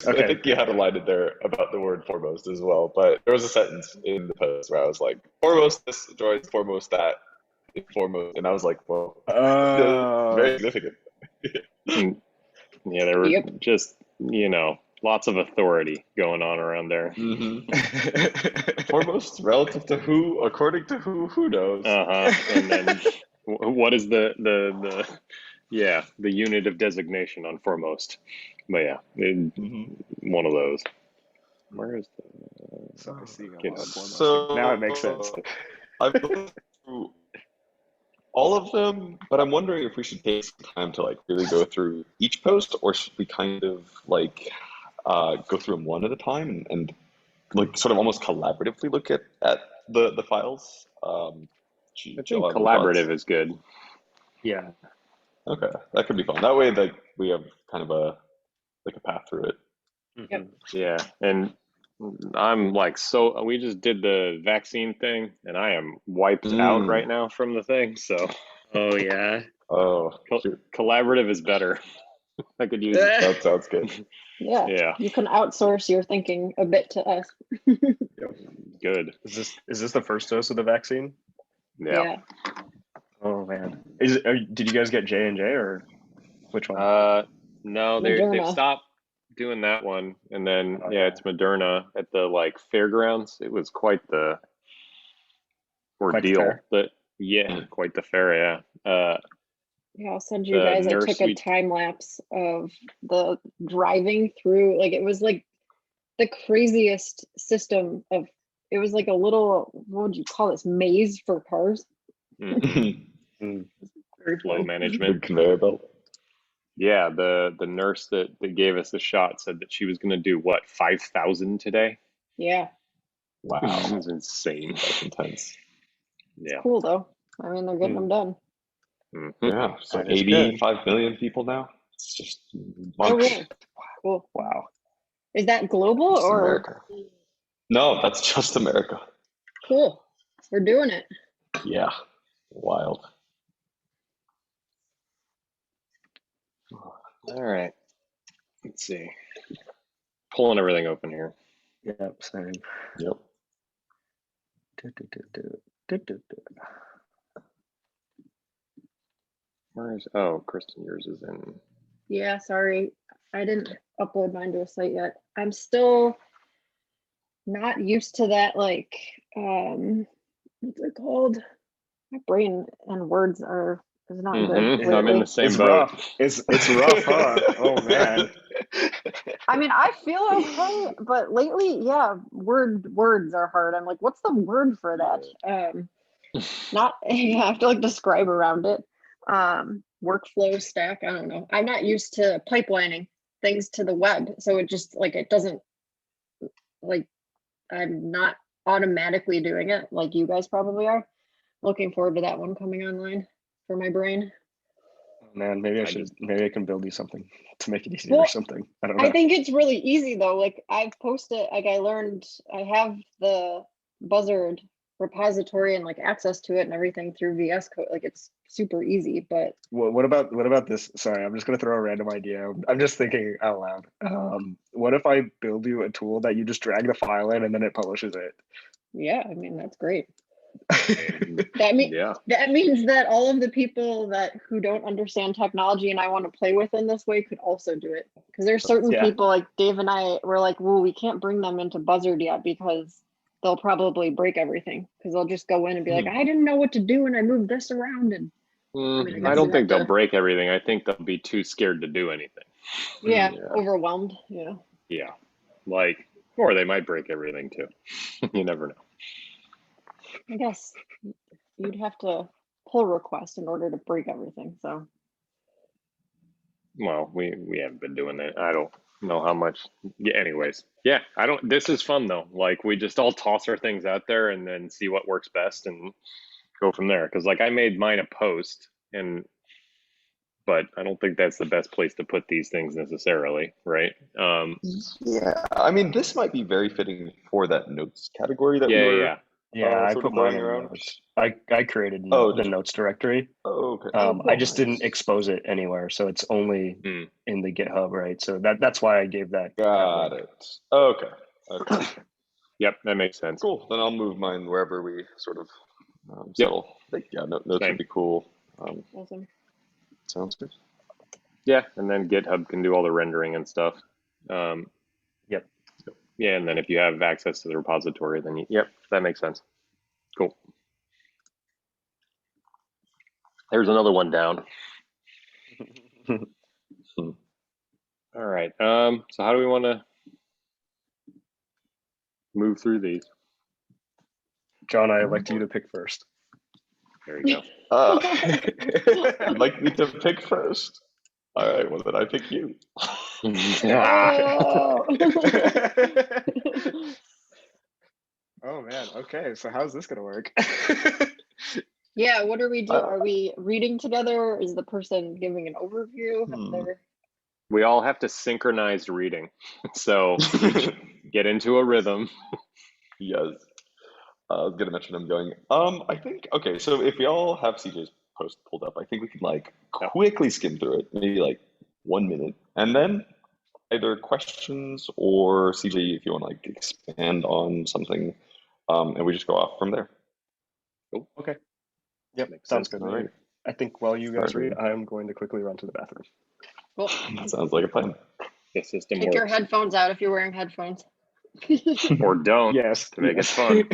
I Okay. think you had a line in there about the word foremost as well, but there was a sentence in the post where I was like, foremost this joins foremost that, foremost, and I was like, well, Uh, very significant. Mm, yeah, there were Yep. just, lots of authority going on around there. Hmm. Foremost relative to who, according to who knows? And then what is the unit of designation on foremost? But yeah, Hmm. one of those. Where is so I see a Get lot of up. foremost here. Now it makes So sense. I've looked through all of them, but I'm wondering if we should take some time to like really go through each post, or should we kind of like go through them one at a time and like sort of almost collaboratively look at the files? I Jill, think have any thoughts? collaborative is good. Yeah. Okay, that could be fun. That way, like we have kind of a path through it. Yep. Yeah, and I'm like, so we just did the vaccine thing, and I am wiped out Mm. right now from the thing. So Oh yeah. Oh, shoot. collaborative is better. I could use it. That sounds good. Yeah. Yeah, You can outsource your thinking a bit to us. good. Is this the first dose of the vaccine? Yeah. Yeah. Oh man. Did you guys get J&J or which one? No, they've Moderna. stopped doing that one, and then Oh, yeah, it's Moderna at the like fairgrounds. It was quite the Quite the ordeal, fair. but yeah, quite the fair. Yeah. Yeah, I'll send you The guys. I nurse took a we time lapse of the driving through. Like it was like the craziest system of. It was like a little. What would you call this? Maze for cars. mhm, Mm. Very flow fun. management. Big conveyor belt. Yeah, the nurse that gave us the shot said that she was going to do what, 5,000 today. Yeah, Wow, It was insane. that's intense. Yeah. cool though. I mean, they're getting Mm. them done. Mhm. Yeah, so That is good. 85 million people now. It's just Oh, months. really? Cool. Wow. Is that global Just or America. No, that's just America. cool? We're doing it. Yeah, wild. All right. Let's see. Pulling everything open here. Yep, same. Yep. Where is, oh, Kristen, yours is in. Yeah, sorry. I didn't upload mine to a site yet. I'm still not used to that, like, what's it called? My brain and words is not good I'm in the lately. same It's boat. rough. It's rough, huh? Oh man. I mean, I feel okay, but lately, yeah, words are hard. I'm like, what's the word for that? Not you have to like describe around it. Workflow stack. I don't know. I'm not used to pipelining things to the web, so it just like it doesn't like I'm not automatically doing it like you guys probably are. Looking forward to that one coming online for my brain. Man, maybe just maybe I can build you something to make it easier or Well, something. I don't I know. think it's really easy though. Like I've posted, like I learned, I have the Buzzard repository and like access to it and everything through VS Code. Like it's super easy, but What about this? Sorry, I'm just gonna throw a random idea. I'm just thinking out loud. What if I build you a tool that you just drag the file in and then it publishes it? yeah, I mean that's great. Yeah. That means that all of the people who don't understand technology and I want to play with in this way could also do it. Because there's certain Yeah. people like Dave and I were like, well, we can't bring them into Buzzard yet because they'll probably break everything. Because they'll just go in and be like, I didn't know what to do and I moved this around. And I mean, I don't think they'll they'll break everything. I think they'll be too scared to do anything. Yeah, Yeah. overwhelmed. Yeah. Yeah. Like, or they might break everything too. You never know. I guess you'd have to pull request in order to break everything. So Well, we haven't been doing that. I don't know how much. Yeah, anyways. Yeah, I don't, this is fun though. Like we just all toss our things out there and then see what works best and go from there. Cause like I made mine a post but I don't think that's the best place to put these things necessarily, right? Yeah, I mean, this might be very fitting for that notes category that we Yeah, were yeah. Yeah, I sort of put mine going in around? notes. I created Oh, the did you? notes directory. Oh, okay. Oh, I cool. just didn't Nice. expose it anywhere, so it's only Hmm. in the GitHub, right? So that's why I gave that Got link. it. Okay. Okay. Yep, that makes sense. Cool. Then I'll move mine wherever we sort of Yep. settle. I think, yeah, notes Same. would be cool. Awesome. Sounds good. Yeah, and then GitHub can do all the rendering and stuff. Yep. Yeah, and then if you have access to the repository, then yep, that makes sense. Cool. There's another one down. All right. So how do we want to move through these? John, I elect you to pick first. There you You'd like me to pick first? All right, well, then I pick you. go. Oh. Oh man, okay, so how's this gonna work? Yeah, what are we doing? Uh, Are we reading together? Is the person giving an overview? Have Hmm. there... We all have to synchronize reading. So get into a rhythm. Yes. I was gonna mention I'm going. I think okay. So if we all have CJ's post pulled up, I think we can like Yep. quickly skim through it, maybe like 1 minute, and then either questions or CJ if you want to like expand on something, and we just go off from there. Okay. Yep, Makes sounds sense. good. All right. I think while you guys read, Alrighty. I'm going to quickly run to the bathroom. Cool. That sounds like a plan. The system Take your works. headphones out if you're wearing headphones. Or don't Yes, to make yes. it fun.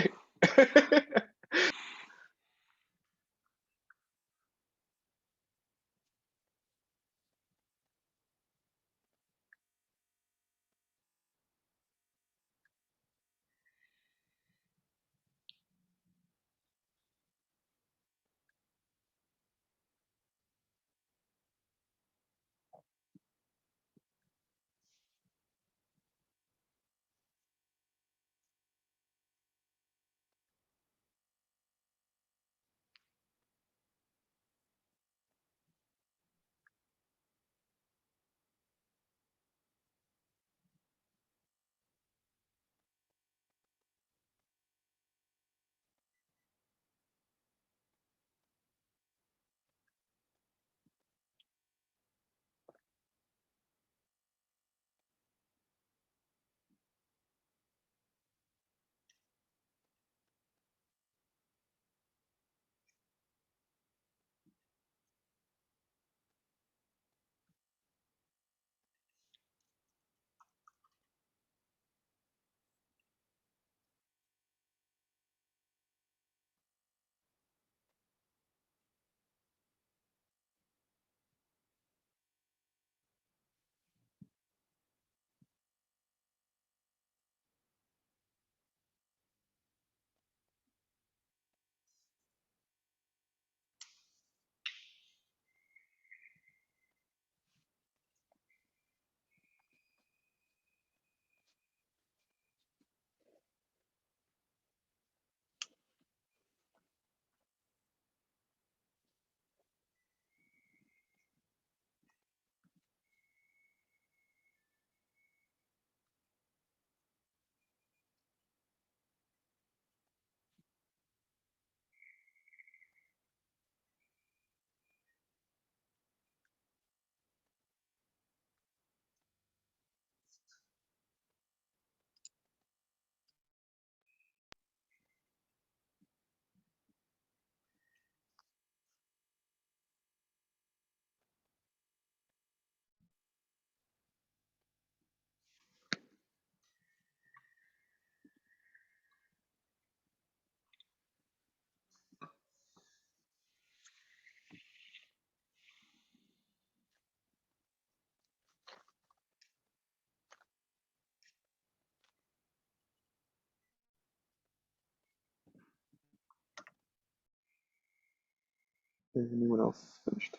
Anyone else finished?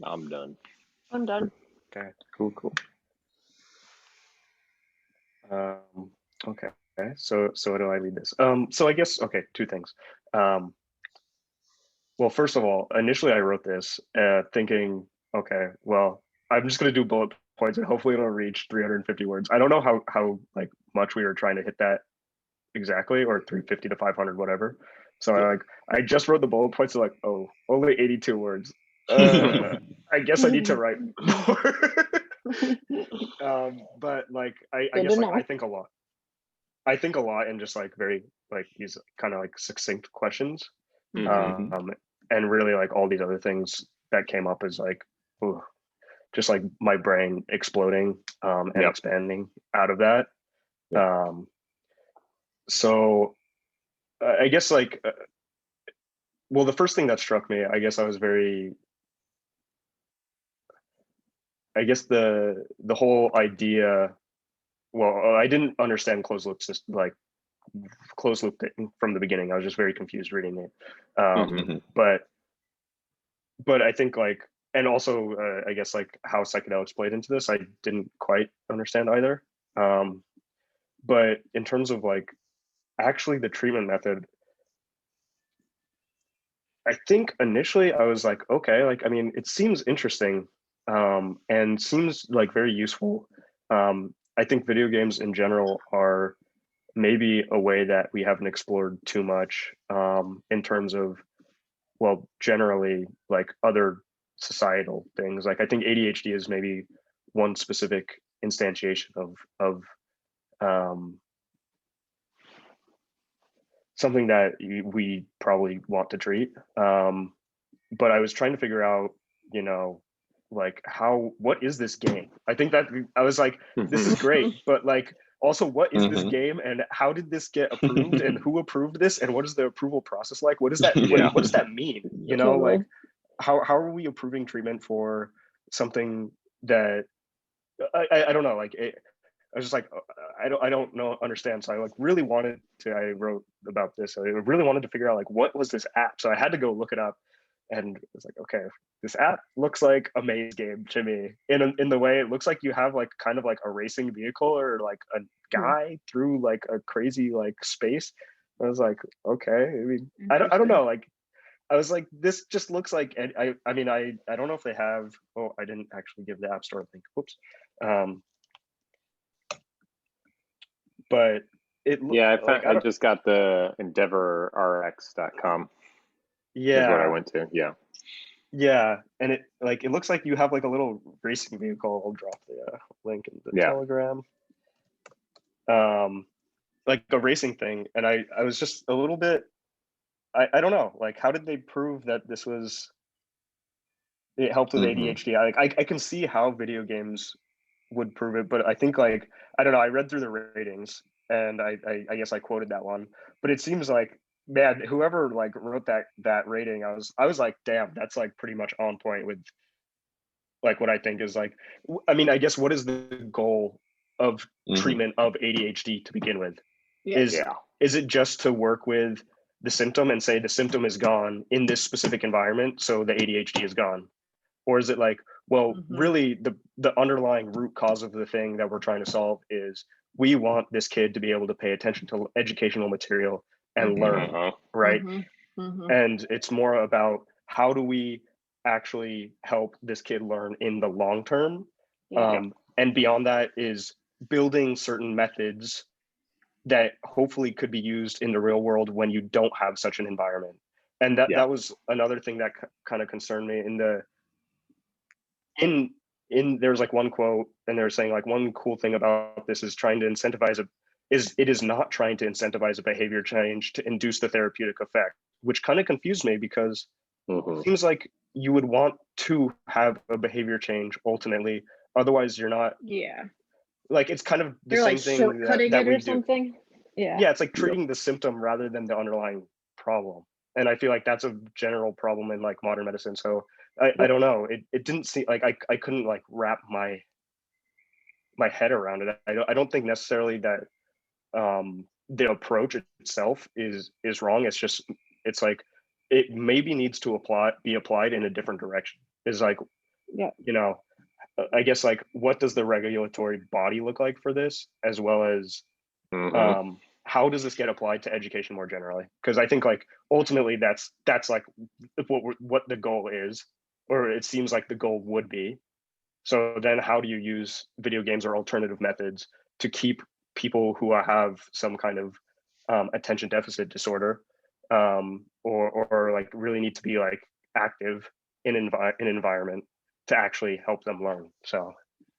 I'm done. I'm done. Okay. Cool, cool. Okay. So how do I read this? So I guess okay, two things. Well, first of all, initially I wrote this thinking, okay, well, I'm just gonna do bullet points and hopefully it'll reach 350 words. I don't know how like much we were trying to hit that exactly, or 350 to 500, whatever. So I just wrote the bullet points like, oh, only 82 words. I guess I need to write more. But like I Good guess to like know. I think a lot. I think a lot in just like very like these kind of like succinct questions. And really like all these other things that came up is like, ooh, just like my brain exploding and expanding out of that. So I guess like, well, the first thing that struck me, I guess I guess the whole idea, well, I didn't understand closed loop system, like closed loop from the beginning. I was just very confused reading it. But I think like, and also I guess like how psychedelics played into this, I didn't quite understand either. But in terms of like actually the treatment method, I think initially I was like, okay, like, I mean, it seems interesting and seems like very useful. I think video games in general are maybe a way that we haven't explored too much in terms of, well, generally like other societal things. Like I think ADHD is maybe one specific instantiation of something that we probably want to treat. But I was trying to figure out, you know, like what is this game? I think that I was like, this is great, but like also what is this game and how did this get approved and who approved this and what is the approval process like? What does that what does that mean? You know, like how are we approving treatment for something that I don't know, like I was just like, I don't know, understand. So I like really wanted to, I wrote about this. I really wanted to figure out like, what was this app? So I had to go look it up and it was like, okay, this app looks like a maze game to me in the way it looks like you have like kind of like a racing vehicle or like a guy through like a crazy like space. I was like, okay, I mean, I don't know. Like, I was like, this just looks like, I mean, I don't know if they have, oh, I didn't actually give the App Store link. Whoops. But it I just got the endeavorrx.com. Yeah, is what I went to. Yeah, and it looks like you have like a little racing vehicle. I'll drop the link in the Telegram. Like a racing thing, and I was just a little bit, I don't know, like how did they prove that this was, it helped with ADHD? I can see how video games would prove it, but I think like, I don't know, I read through the ratings and I guess I quoted that one, but it seems like, man, whoever like wrote that rating, I was like, damn, that's like pretty much on point with like what I think is like, I mean, I guess what is the goal of treatment of ADHD to begin with? Is it just to work with the symptom and say the symptom is gone in this specific environment, so the ADHD is gone? Or is it like, well, really the underlying root cause of the thing that we're trying to solve is we want this kid to be able to pay attention to educational material and learn, right? And it's more about how do we actually help this kid learn in the long term? And beyond that is building certain methods that hopefully could be used in the real world when you don't have such an environment. And that was another thing that kind of concerned me in there's like one quote and they're saying like one cool thing about this is trying to incentivize it is not trying to incentivize a behavior change to induce the therapeutic effect, which kind of confused me because it seems like you would want to have a behavior change ultimately, otherwise you're not like, it's kind of the same thing that we do. Something. It's like treating the symptom rather than the underlying problem, and I feel like that's a general problem in like modern medicine. So I don't know, it didn't seem like I couldn't like wrap my head around it. I don't think necessarily that the approach itself is wrong. It's just, it's like it maybe needs to be applied in a different direction. Is like, you know, I guess like what does the regulatory body look like for this, as well as how does this get applied to education more generally? Because I think like ultimately that's like what the goal is, or it seems like the goal would be. So then how do you use video games or alternative methods to keep people who have some kind of attention deficit disorder, or like really need to be like active in an environment to actually help them learn. So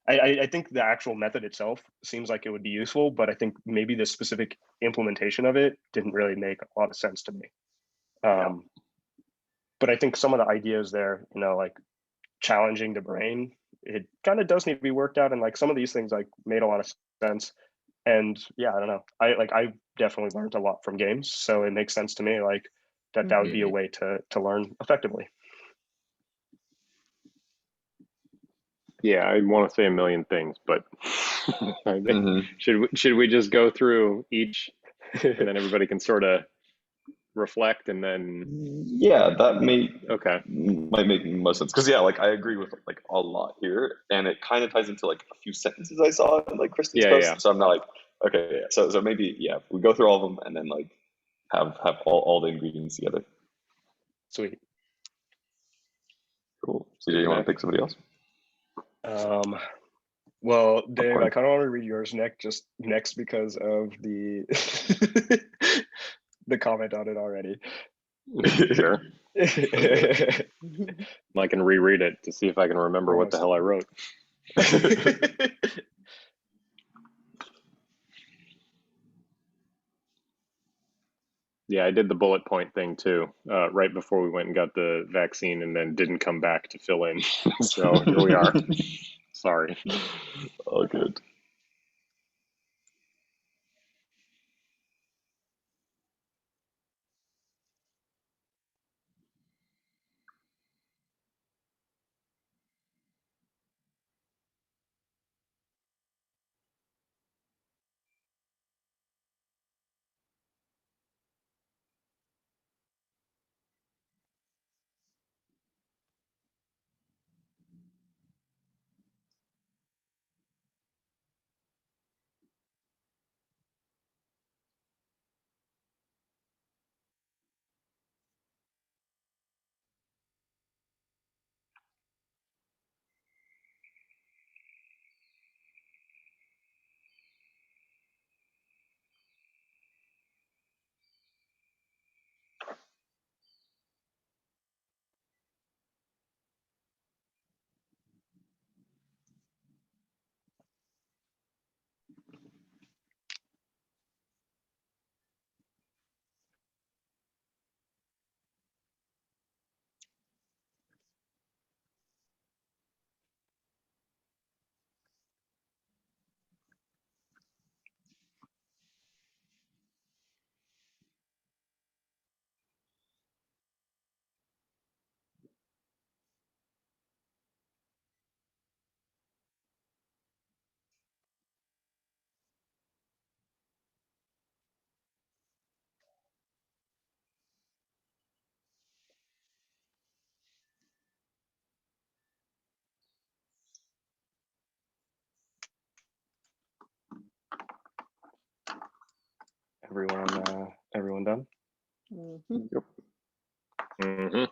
I think the actual method itself seems like it would be useful, but I think maybe the specific implementation of it didn't really make a lot of sense to me. But I think some of the ideas there, like challenging the brain, it kind of does need to be worked out. And like some of these things like made a lot of sense. And yeah, I don't know. I definitely learned a lot from games. So it makes sense to me like that would be a way to learn effectively. Yeah, I want to say a million things, but I think, should we just go through each and then everybody can sort of reflect and then Yeah, that okay. might make most sense because yeah, like I agree with like a lot here, and it kind of ties into like a few sentences I saw in like Kristen's post. Yeah. So I'm not like okay, yeah. So maybe yeah, we go through all of them and then like have all the ingredients together. Sweet. Cool. So you want to pick somebody else? Well, Dave, I kind of want to read yours next because of the the comment on it already. Sure. I can reread it to see if I can remember what the hell I wrote. Yeah, I did the bullet point thing too, right before we went and got the vaccine and then didn't come back to fill in. So here we are. Sorry. All good. Everyone done? Yep. Mm-hmm.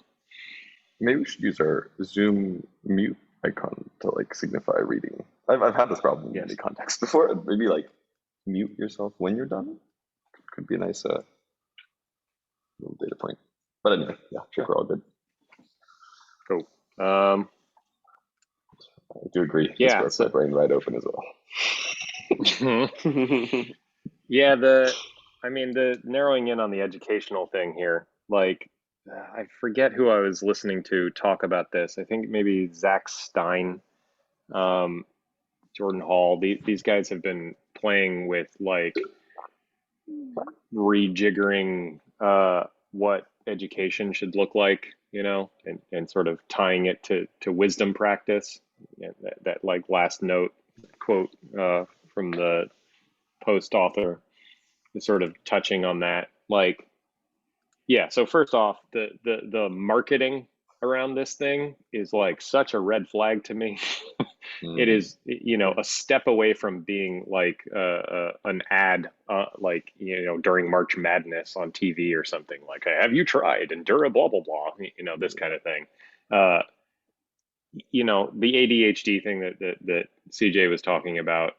Maybe we should use our Zoom mute icon to like signify reading. I've had this problem in many contexts before. Maybe like mute yourself when you're done could be a nice little data point. But anyway, yeah, I think we're all good. Cool. I do agree. Yeah, This broke my brain right open as well. Yeah, the narrowing in on the educational thing here, like I forget who I was listening to talk about this. I think maybe Zach Stein, Jordan Hall. These guys have been playing with like rejiggering what education should look like, and sort of tying it to wisdom practice. That like last note quote from the post author is sort of touching on that. Like, yeah, so first off, the marketing around this thing is like such a red flag to me. It is, a step away from being like an ad, like, during March Madness on TV or something like, have you tried Endura, blah, blah, blah, this kind of thing. The ADHD thing that CJ was talking about,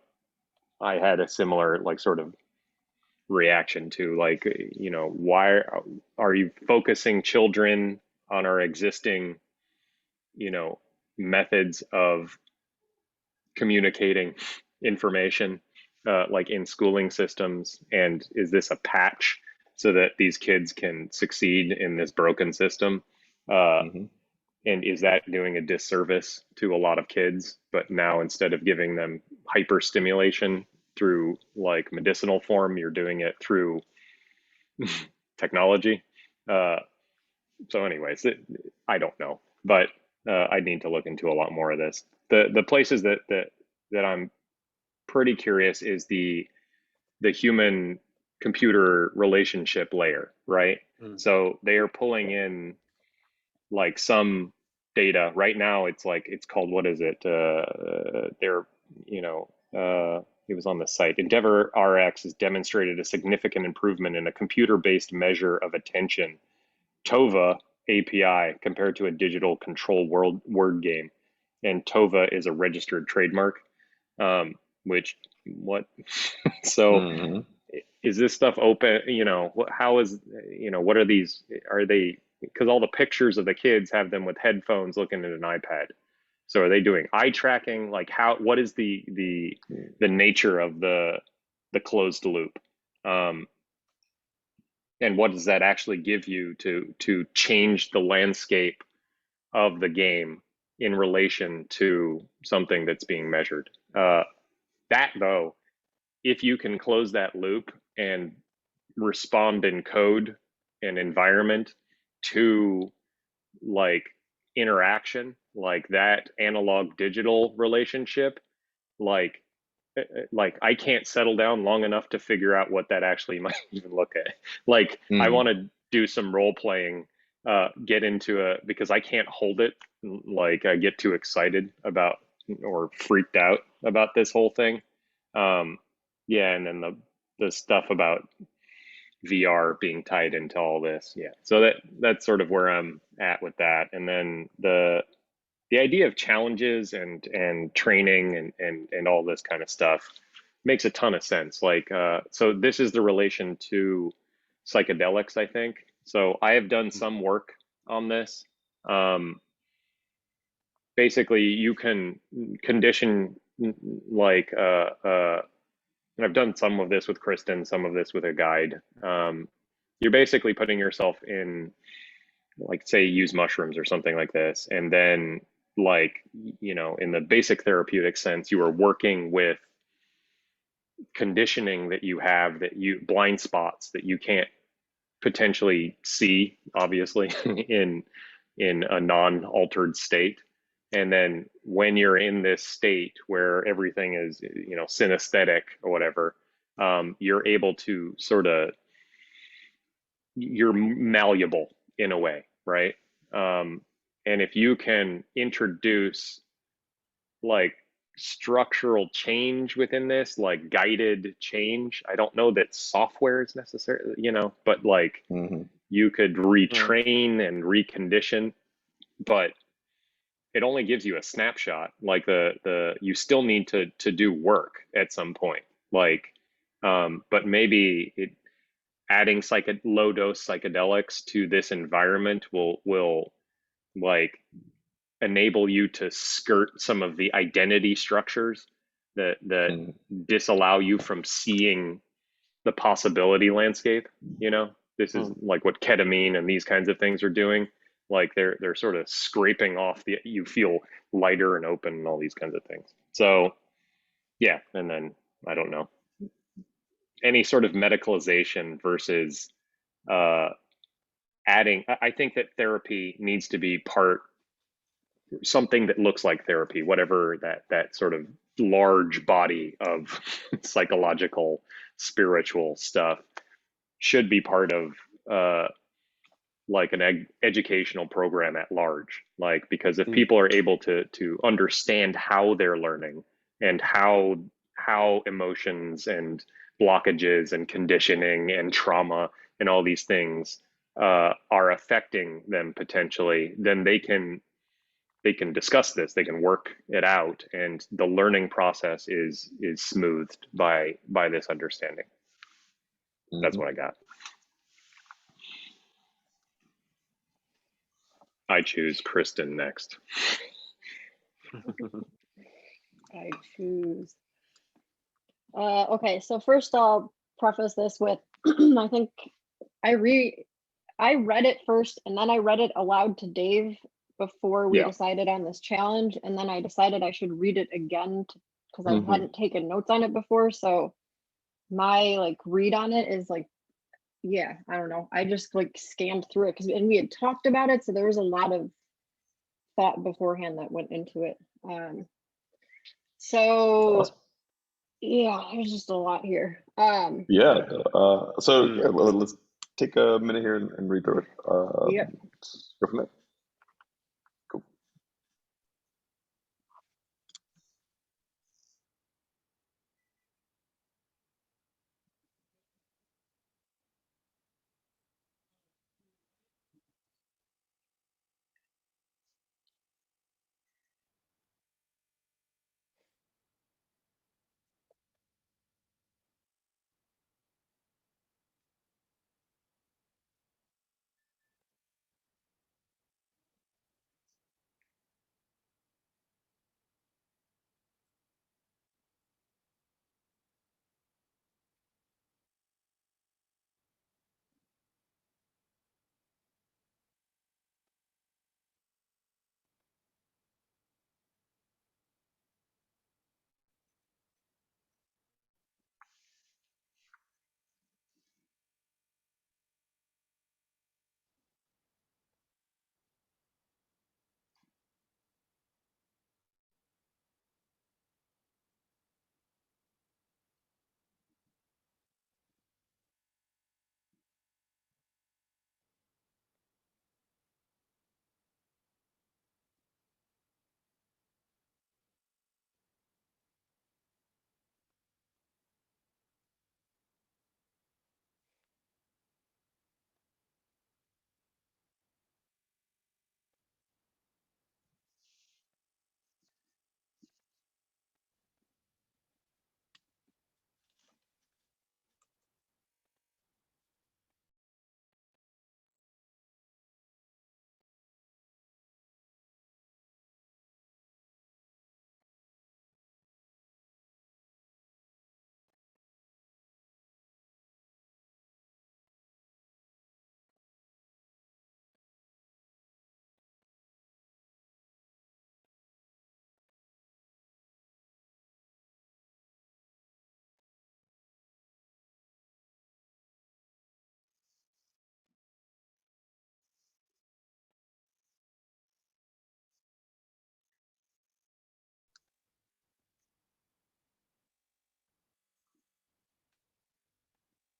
I had a similar like sort of reaction to, like, why are you focusing children on our existing, methods of communicating information, like in schooling systems? And is this a patch so that these kids can succeed in this broken system? Hmm. And is that doing a disservice to a lot of kids? But now, instead of giving them hyper stimulation through like medicinal form, you're doing it through technology. Uh, so, anyways, I don't know, but I need to look into a lot more of this. The places that I'm pretty curious is the human computer relationship layer, right? Mm. So they are pulling in like some data right now. It's like, it's called, what is it? They're, it was on the site. Endeavor RX has demonstrated a significant improvement in a computer-based measure of attention, TOVA API, compared to a digital control word game. And TOVA is a registered trademark, which, what? So Hmm. is this stuff open? How is, what are these? Are they, because all the pictures of the kids have them with headphones looking at an iPad. So are they doing eye tracking? Like, what is the nature of the closed loop? Um, and what does that actually give you to change the landscape of the game in relation to something that's being measured? That though, if you can close that loop and respond in code and environment to like interaction, like that analog digital relationship, like I can't settle down long enough to figure out what that actually might even look at. Like, I Hmm. want to do some role playing, get into because I can't hold it. Like, I get too excited about or freaked out about this whole thing. Um, yeah, and then the stuff about VR being tied into all this. Yeah. So that's sort of where I'm at with that. And then the idea of challenges and training and all this kind of stuff makes a ton of sense. Like, so this is the relation to psychedelics, I think. So I have done some work on this. Um, Basically, you can condition, like, and I've done some of this with Kristen, some of this with a guide. You're basically putting yourself in, like, say, use mushrooms or something like this, and then, like, in the basic therapeutic sense, you are working with conditioning that you have, that you blind spots that you can't potentially see, obviously, in a non-altered state. And then when you're in this state where everything is, synesthetic or whatever, you're able to sort of, you're malleable in a way, right? Um, and if you can introduce like structural change within this, like guided change, I don't know that software is necessary, but like Hmm. you could Mm. retrain and recondition, but it only gives you a snapshot. Like, the you still need to do work at some point. Like, but maybe adding low dose psychedelics to this environment will like enable you to skirt some of the identity structures that Hmm. disallow you from seeing the possibility landscape. This is Mm. like what ketamine and these kinds of things are doing. Like, they're sort of scraping off you feel lighter and open and all these kinds of things. So yeah, and then I don't know, any sort of medicalization versus uh adding. I think that therapy needs to be part, something that looks like therapy, whatever that sort of large body of psychological, spiritual stuff should be part of uh, like an educational program at large. Like, because if Mm. people are able to understand how they're learning and how emotions and blockages and conditioning and trauma and all these things are affecting them potentially, then they can discuss this, they can work it out, and the learning process is smoothed by this understanding. That's what I got. I choose Kristen next. I choose. Okay, so first I'll preface this with I think I read it first and then I read it aloud to Dave before we Yeah. decided on this challenge, and then I decided I should read it again because I hadn't taken notes on it before. So my like read on it is like, yeah, I don't know. I just like scanned through it and we had talked about it, so there was a lot of thought beforehand that went into it. So Awesome. yeah, there's just a lot here. Yeah. So yeah, let's take a minute here and read through it. Yep. Go from there. Cool.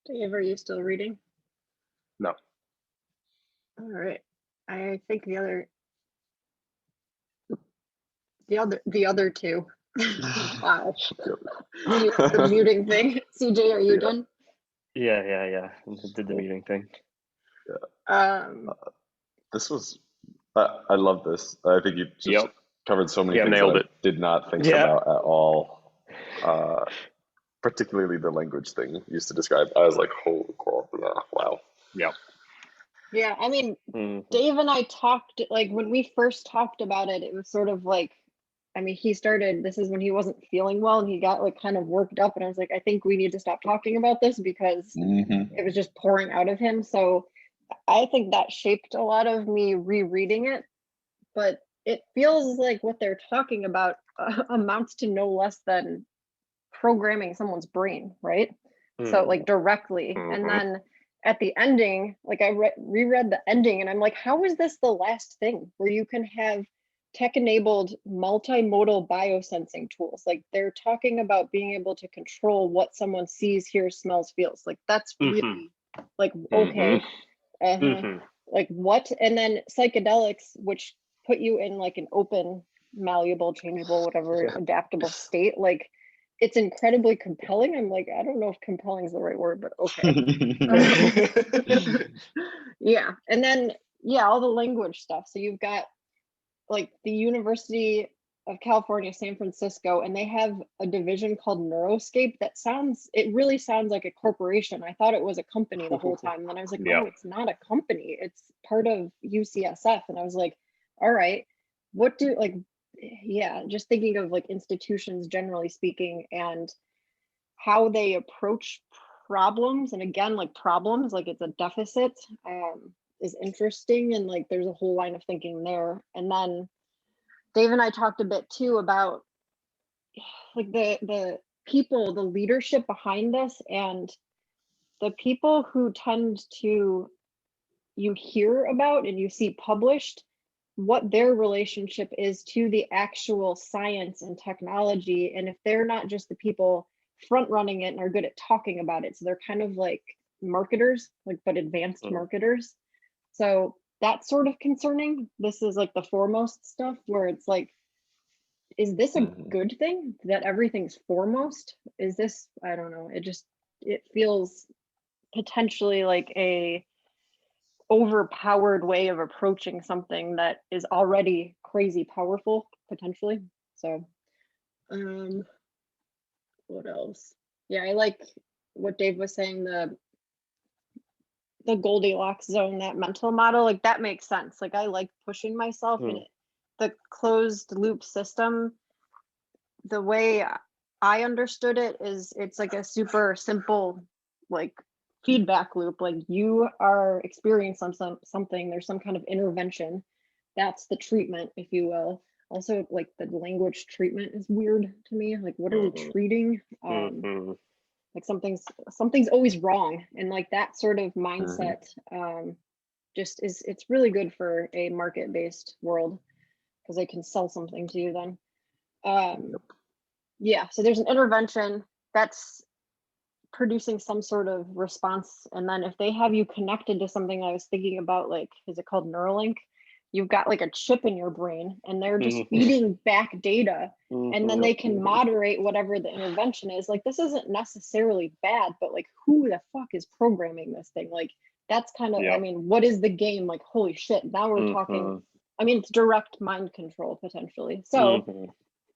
Dave, are you still reading? No. All right. I think the other two. Wow. The muting thing. CJ, are you done? Yeah. Did the muting thing. This was, I love this. I think you just covered so many things nailed that it. I did not think about at all. Particularly the language thing used to describe. I was like, holy crap, wow. Yeah, I mean, Dave and I talked, like when we first talked about it, it was sort of like, I mean, this is when he wasn't feeling well and he got like kind of worked up, and I was like, I think we need to stop talking about this because it was just pouring out of him. So I think that shaped a lot of me rereading it, but it feels like what they're talking about amounts to no less than programming someone's brain, right? So like directly. And then at the ending, like I reread the ending and I'm like, how is this the last thing where you can have tech-enabled multimodal biosensing tools? Like they're talking about being able to control what someone sees, hears, smells, feels. Like that's really like, okay. Like what? And then psychedelics, which put you in like an open, malleable, changeable, whatever, adaptable state. Like it's incredibly compelling. I'm like, I don't know if compelling is the right word, but okay. Yeah. And then, yeah, all the language stuff. So you've got like the university of California, San Francisco, and they have a division called Neuroscape that it really sounds like a corporation. I thought it was a company the whole time. And then I was like, Yeah. oh, it's not a company. It's part of UCSF. And I was like, all right, what do like, yeah, just thinking of like institutions generally speaking and how they approach problems. And again, like problems, like it's a deficit, is interesting. And like there's a whole line of thinking there. And then Dave and I talked a bit too about like the people, the leadership behind this, and the people who tend to you hear about and you see published what their relationship is to the actual science and technology, and if they're not just the people front running it and are good at talking about it, so they're kind of like marketers, like but advanced marketers. So that's sort of concerning. This is like the foremost stuff where it's like, is this a good thing that everything's foremost? Is this, I don't know, it feels potentially like a overpowered way of approaching something that is already crazy powerful potentially. So what else? Yeah, I like what Dave was saying, the Goldilocks zone, that mental model, like that makes sense. Like I like pushing myself in it. The closed loop system, the way I understood it is it's like a super simple like feedback loop. Like you are experiencing something, there's some kind of intervention. That's the treatment, if you will. Also, like the language treatment is weird to me. Like, what are we treating? Like something's always wrong, and like that sort of mindset just it's really good for a market-based world because they can sell something to you then. Yeah, so there's an intervention that's producing some sort of response, and then if they have you connected to something, I was thinking about, like, is it called Neuralink? You've got like a chip in your brain and they're just feeding back data, and then they can moderate whatever the intervention is. Like, this isn't necessarily bad, but like, who the fuck is programming this thing? Like, that's kind of, I mean, what is the game? Like, holy shit, now we're talking, I mean, it's direct mind control potentially. So,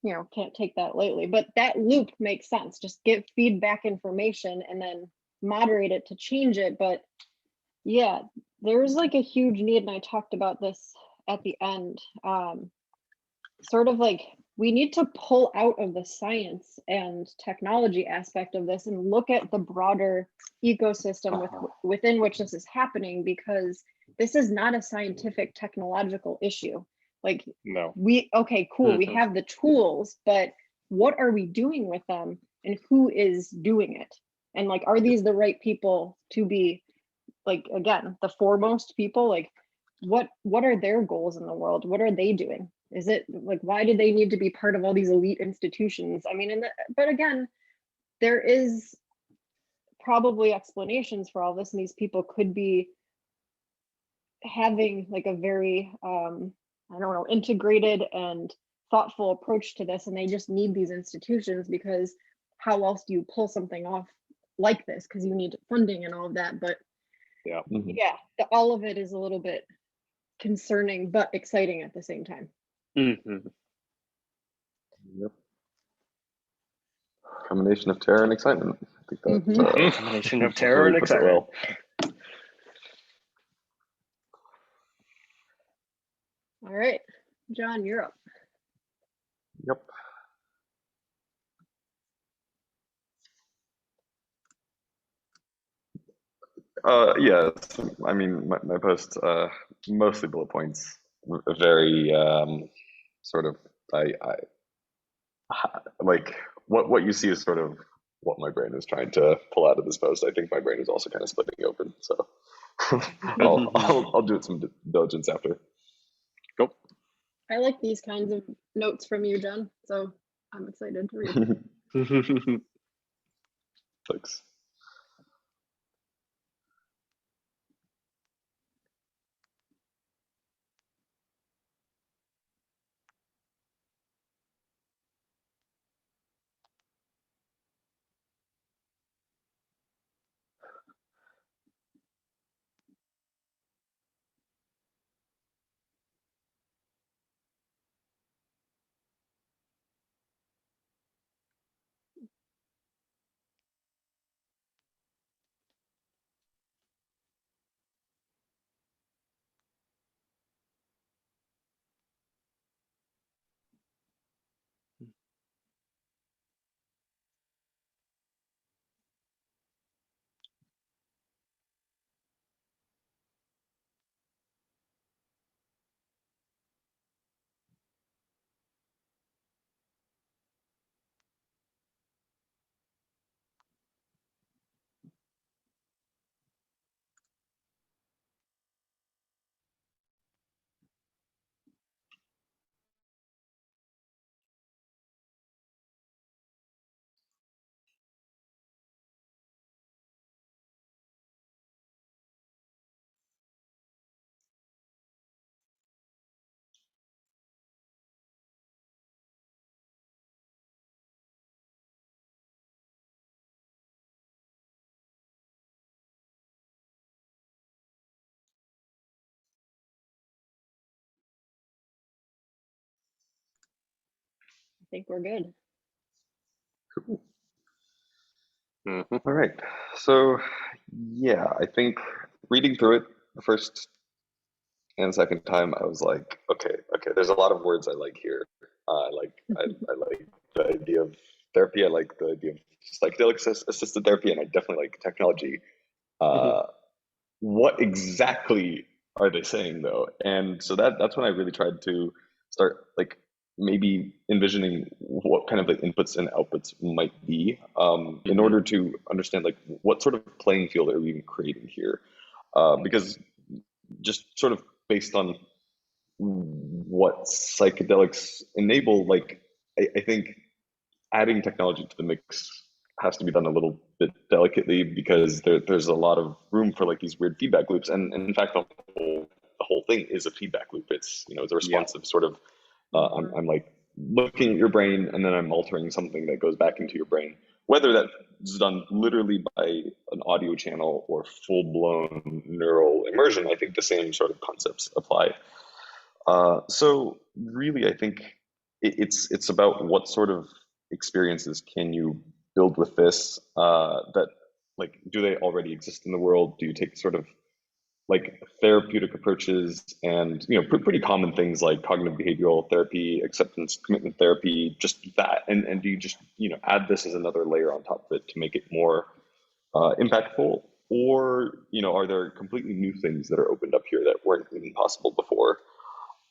you know, can't take that lightly, but that loop makes sense. Just give feedback information and then moderate it to change it. But yeah, there's like a huge need, and I talked about this at the end, sort of like we need to pull out of the science and technology aspect of this and look at the broader ecosystem within which this is happening, because this is not a scientific technological issue. Like, no, okay, cool, we have the tools, but what are we doing with them, and who is doing it? And like, are these the right people to be, like, again, the foremost people? Like, what are their goals in the world? What are they doing? Is it like, why do they need to be part of all these elite institutions? I mean, but again, there is probably explanations for all this, and these people could be having like a very I don't know, integrated and thoughtful approach to this, and they just need these institutions, because how else do you pull something off like this? Because you need funding and all of that. But yeah, yeah, all of it is a little bit concerning but exciting at the same time. Yep. Combination of terror and excitement. I think that Combination of terror really and puts it excitement. well. All right, John, you're up. Yep. Yeah, I mean, my post, mostly bullet points, very sort of, I like what you see is sort of what my brain is trying to pull out of this post. I think my brain is also kind of splitting open, so I'll do it some diligence after. go. I like these kinds of notes from you, John, so I'm excited to read. Thanks. think we're good. Cool. Mm-hmm. All right. So, yeah, I think reading through it the first and second time, I was like, okay, there's a lot of words I like here. I like the idea of therapy. I like the idea of psychedelic assisted therapy, and I definitely like technology. Mhm. Uh, what exactly are they saying though? And so that's when I really tried to start like maybe envisioning what kind of like inputs and outputs might be in Mm-hmm. order to understand like what sort of playing field are we even creating here? Because just sort of based on what psychedelics enable, like I think adding technology to the mix has to be done a little bit delicately because there's a lot of room for like these weird feedback loops, and in fact the whole thing is a feedback loop. It's it's a Yeah. responsive sort of Mhm. I'm like looking at your brain and then I'm altering something that goes back into your brain, whether that's done literally by an audio channel or full blown neural immersion. I think the same sort of concepts apply. So really, I think it's about what sort of experiences can you build with this that like do they already exist in the world? Do you take sort of like therapeutic approaches and pretty common things like cognitive behavioral therapy, acceptance commitment therapy, just that, and do you just add this as another layer on top of it to make it more impactful, or are there completely new things that are opened up here that weren't even possible before?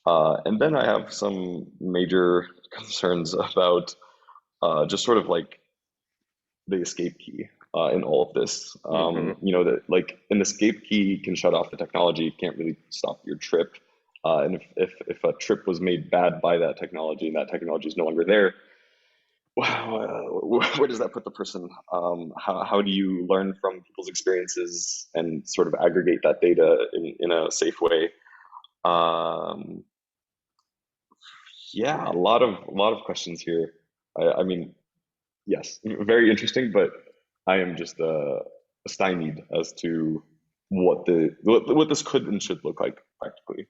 And then I have some major concerns about just sort of like the escape key in all of this. Mm-hmm. That like an escape key can shut off the technology, it can't really stop your trip. And if a trip was made bad by that technology and that technology is no longer there, where does that put the person? How do you learn from people's experiences and sort of aggregate that data in a safe way? Um, Yeah, a lot of questions here. I mean, yes, very interesting, but I am just stymied as to what this could and should look like practically.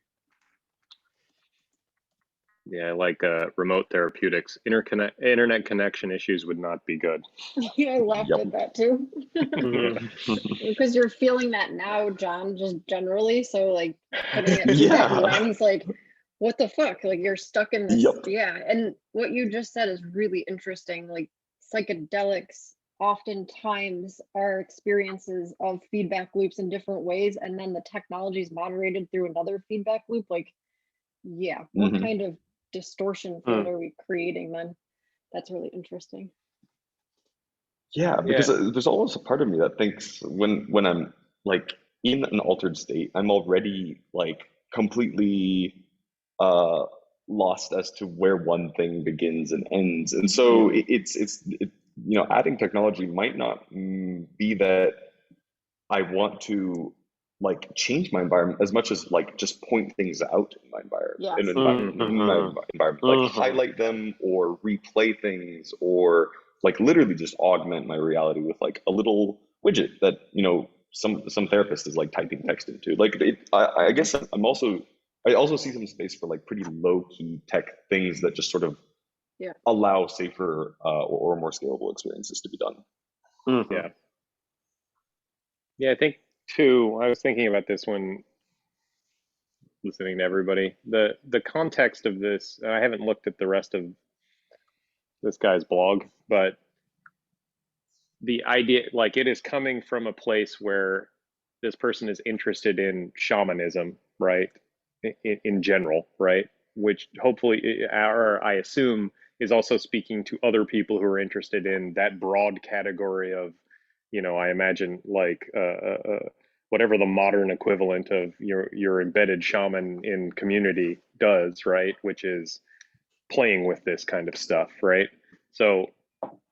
Yeah, like remote therapeutics, internet connection issues would not be good. Yeah, I laughed Yep. at that too. Mhm. Because you're feeling that now, John, just generally. So like putting it through that Yeah. lens, like what the fuck? Like you're stuck in this. Yep. Yeah. And what you just said is really interesting. Like psychedelics oftentimes are experiences of feedback loops in different ways, and then the technology is moderated through another feedback loop. Like, yeah, what Hmm. kind of distortion field Mm. are we creating then? That's really interesting. Yeah, Yeah. because there's always a part of me that thinks when I'm like in an altered state, I'm already like completely uh lost as to where one thing begins and ends. And so Mm, adding technology might not be that I want to like change my environment as much as like just point things out in my environment, yes. in my Mhm. environment, like Mhm. highlight them or replay things or like literally just augment my reality with like a little widget that some therapist is like typing text into. Like I Mhm. guess I also see some space for like pretty low key tech things that just sort of Yeah. allow safer or more scalable experiences to be done. Mhm. Yeah. Yeah, I think too, I was thinking about this when listening to everybody. The context of this, and I haven't looked at the rest of this guy's blog, but the idea, like it is coming from a place where this person is interested in shamanism, right? In general, right? Which hopefully, or I assume, is also speaking to other people who are interested in that broad category of, I imagine like whatever the modern equivalent of your embedded shaman in community does, right? Which is playing with this kind of stuff, right? So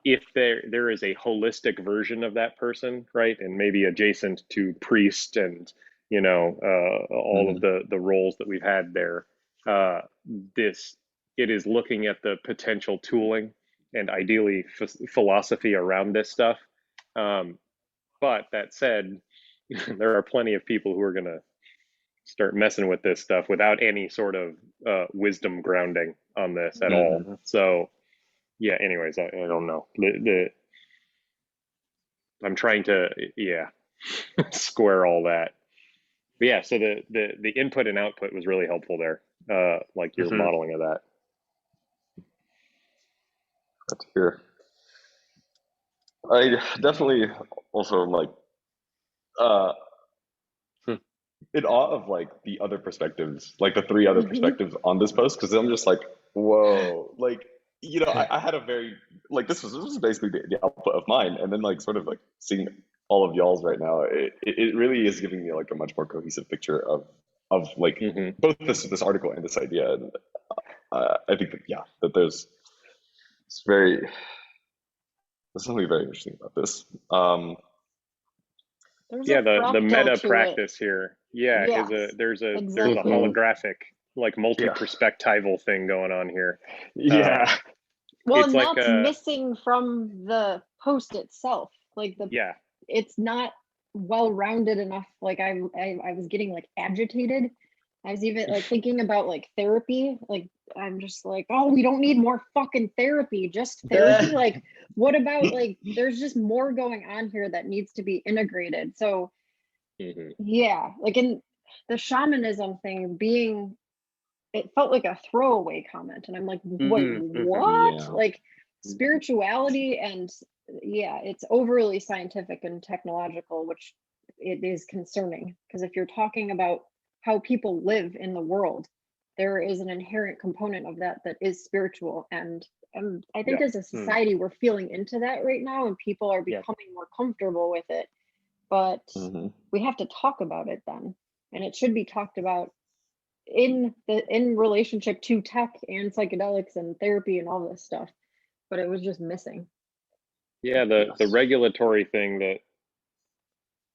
if there is a holistic version of that person, right, and maybe adjacent to priest and all of Hmm. the roles that we've had there, uh, this it is looking at the potential tooling and ideally philosophy around this stuff. Um, but that said, there are plenty of people who are going to start messing with this stuff without any sort of wisdom grounding on this at all. Hmm. So yeah, anyways, I don't know. I'm trying to, yeah, square all that. But yeah, so the input and output was really helpful there. Like your Mhm. modeling of that. That's here. I definitely also am like uh Hmm. in awe of like the other perspectives, like the three other perspectives on this post, because I'm just like, whoa, like I had a very like this was basically the output of mine, and then like sort of like seeing all of y'all's right now, it really is giving me like a much more cohesive picture of like Hmm. both this article and this idea, and I think that that it's very there's something very interesting about this. There's a Yeah, the fractal meta to it. practice here, yeah, is Yes, there's a exactly. holographic, like Yeah. multi-perspectival thing going on here. Yeah. Well, It's and like that's a, missing from the post itself. Like yeah. it's not well rounded enough. Like I was getting like agitated. I was even like thinking about like therapy. Like I'm just like, oh, we don't need more fucking therapy, just therapy. Like, what about like there's just more going on here that needs to be integrated. So Hmm. yeah, like in the shamanism thing being it felt like a throwaway comment and I'm like wait Mm-hmm. what Yeah. like spirituality and yeah it's overly scientific and technological which it is concerning because if you're talking about how people live in the world there is an inherent component of that that is spiritual and I think Yeah. as a society we're feeling into that right now and people are Yeah. becoming more comfortable with it but Hmm. we have to talk about it then and it should be talked about in relationship to tech and psychedelics and therapy and all this stuff but it was just missing. Yeah, the Yes. regulatory thing that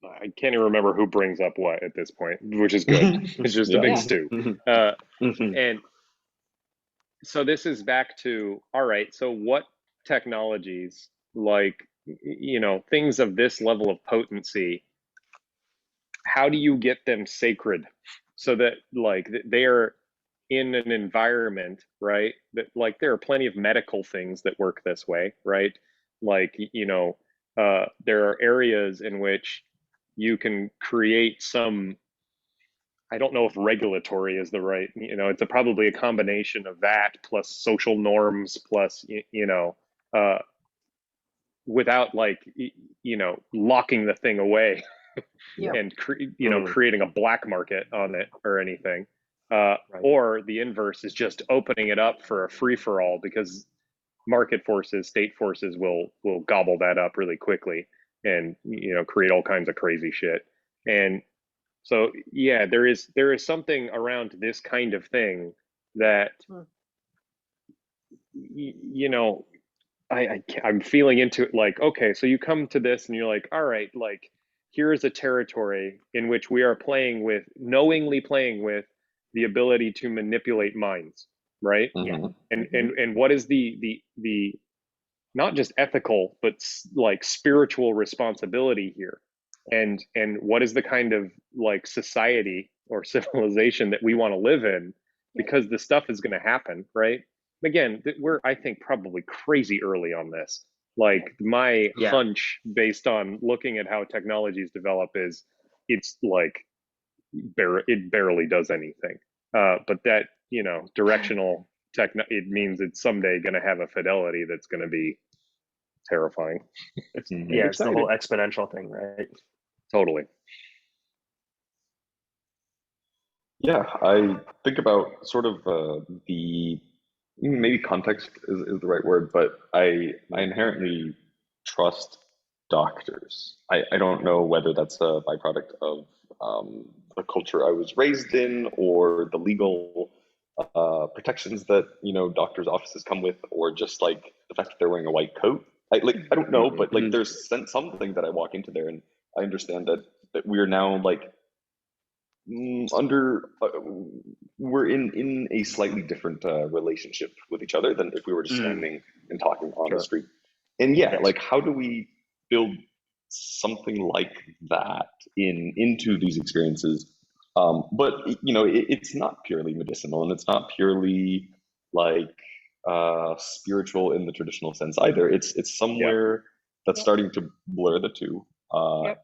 I can't even remember who brings up what at this point, which is good. It's just a Yeah. big Yeah. stew. Mm-hmm. Uh, Mm-hmm. and so this is back to, all right, so what technologies, like, things of this level of potency, how do you get them sacred so that like they are in an environment, right? That like there are plenty of medical things that work this way, right? Like, there are areas in which you can create some, I don't know if regulatory is the right, it's probably a combination of that plus social norms plus, uh, without like, locking the thing away Yep. and Mm. creating a black market on it or anything. Right. Or the inverse is just opening it up for a free for all because market forces, state forces will gobble that up really quickly and create all kinds of crazy shit. And so yeah, there is something around this kind of thing that Mm. you know I'm feeling into it like, okay, so you come to this and you're like, all right, like here is a territory in which we are knowingly playing with the ability to manipulate minds, right? Yeah. Hmm. And what is the not just ethical but like spiritual responsibility here? And what is the kind of like society or civilization that we want to live in? Yep. Because the stuff is going to happen, right? Again, we're, I think, probably crazy early on this. Like my Yeah. hunch based on looking at how technologies develop is it's like it barely does anything. But that, directional it means it's someday going to have a fidelity that's going to be terrifying and It's the whole exciting. exponential thing, right? Totally. Yeah, I think about sort of the maybe context is the right word, but I inherently trust doctors. I don't know whether that's a byproduct of the culture I was raised in or the legal protections that doctors' offices come with, or just like the fact that they're wearing a white coat. I don't know, Hmm. but like there's something that I walk into there and I understand that we're now like under we're in a slightly different relationship with each other than if we were just Mm. standing and talking on the Sure. street. And yeah, Yes. like how do we build something like that into these experiences? But it's not purely medicinal, and it's not purely like spiritual in the traditional sense either. It's somewhere that's starting to blur the two.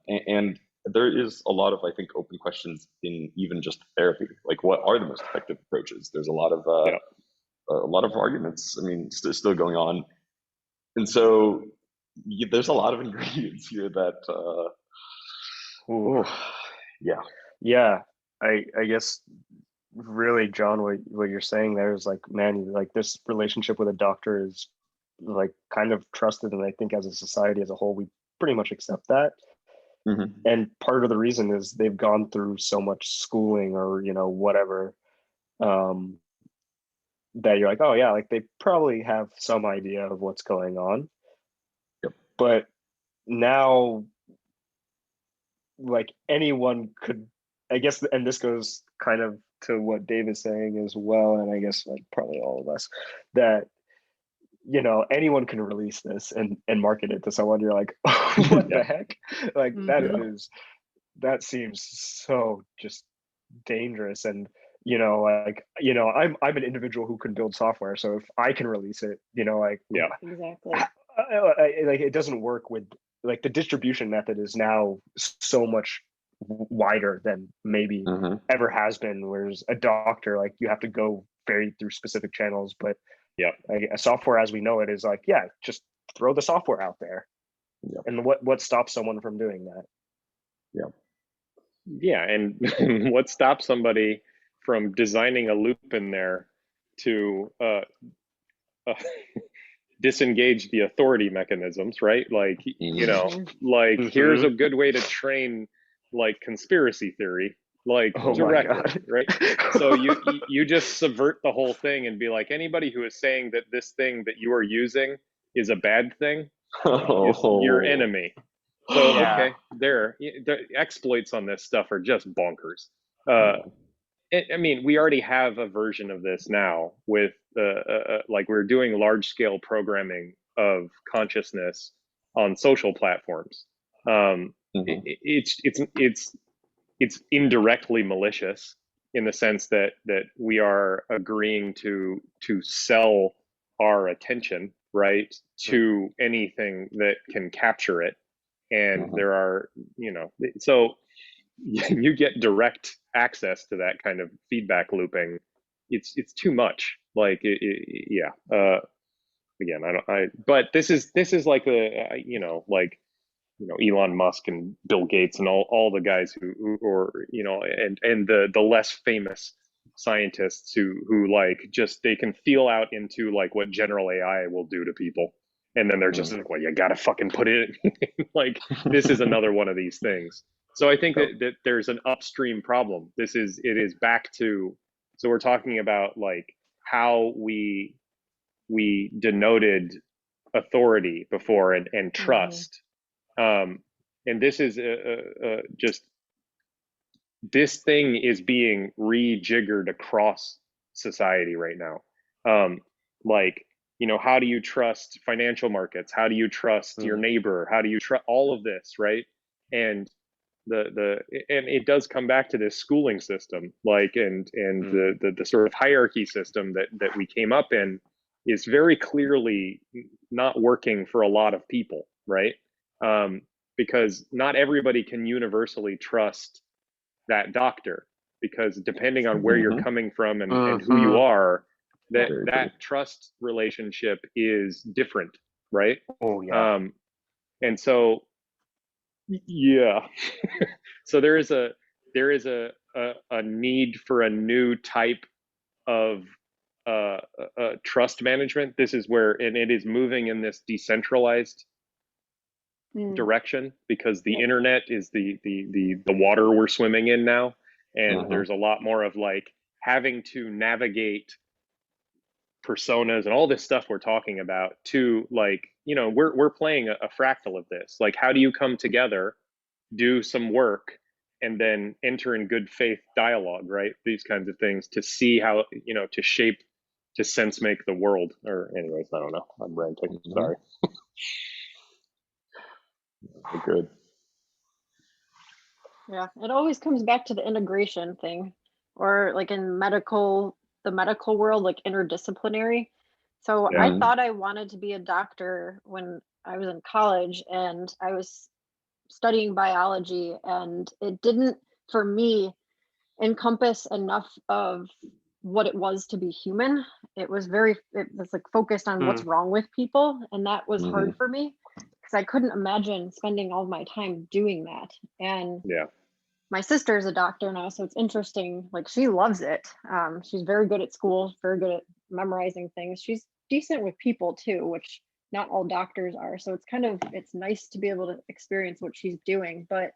And there is a lot of, I think, open questions in even just therapy. Like, what are the most effective approaches? There's a lot of arguments. I mean, still going on, and so there's a lot of ingredients here that. Yeah. Yeah, I guess really, John, what you're saying there is like, man, like this relationship with a doctor is like kind of trusted, and I think as a society as a whole, we pretty much accept that. And part of the reason is they've gone through so much schooling or whatever, that you're like, oh yeah, like they probably have some idea of what's going on. But now, like anyone could, I guess, and this goes kind of to what Dave is saying as well, and I guess like probably all of us, that anyone can release this and market it to someone. You're like, oh, what the heck? Like that seems so just dangerous. And I'm an individual who can build software, so if I can release it, like exactly, like it doesn't work with, like, the distribution method is now so much wider than maybe ever has been, whereas a doctor, like, you have to go very through specific channels. But a software as we know it is like, just throw the software out there. And what stops someone from doing that? And what stops somebody from designing a loop in there to disengage the authority mechanisms, right? Like, here's a good way to train like conspiracy theory, like directly, right? So you just subvert the whole thing and be like, anybody who is saying that this thing that you are using is a bad thing is your enemy. So okay, the exploits on this stuff are just bonkers. I mean, we already have a version of this now with like, we're doing large scale programming of consciousness on social platforms. It's indirectly malicious in the sense that we are agreeing to sell our attention, right, to anything that can capture it. And there are, so you get direct access to that kind of feedback looping. It's too much. Like, again, but this is like Elon Musk and Bill Gates and all the guys who or and the less famous scientists who like, just, they can feel out into like what general AI will do to people, and then they're just like, well, you gotta fucking put it in. Like, this is another one of these things. So I think that there's an upstream problem. It is back to, so we're talking about like how we denoted authority before and trust. And this is just, this thing is being rejiggered across society right now. Like, how do you trust financial markets? How do you trust your neighbor? How do you trust all of this, right? And and it does come back to this schooling system, like, and the sort of hierarchy system that we came up in is very clearly not working for a lot of people, right? Because not everybody can universally trust that doctor, because depending on where you're coming from and who you are, that trust relationship is different, right? And so so there is a need for a new type of trust management. This is where, and it is moving in this decentralized direction, because the internet is the water we're swimming in now, and there's a lot more of like having to navigate personas and all this stuff we're talking about to, like, we're playing a fractal of this. Like, how do you come together, do some work, and then enter in good faith dialogue, right? These kinds of things to see how, to shape, to sense make the world. Or anyways, I don't know, I'm ranting, sorry. Good. Yeah, it always comes back to the integration thing, or like in the medical world, like interdisciplinary. So Yeah. I Mm. thought I wanted to be a doctor when I was in college, and I was studying biology, and it didn't, for me, encompass enough of what it was to be human. It was like focused on what's Mm. wrong with people, and that was Mhm. hard for me because I couldn't imagine spending all of my time doing that. And Yeah. my sister is a doctor now, so it's interesting. Like, she loves it. She's very good at school, very good at memorizing things. She's decent with people too, which not all doctors are. So it's nice to be able to experience what she's doing. But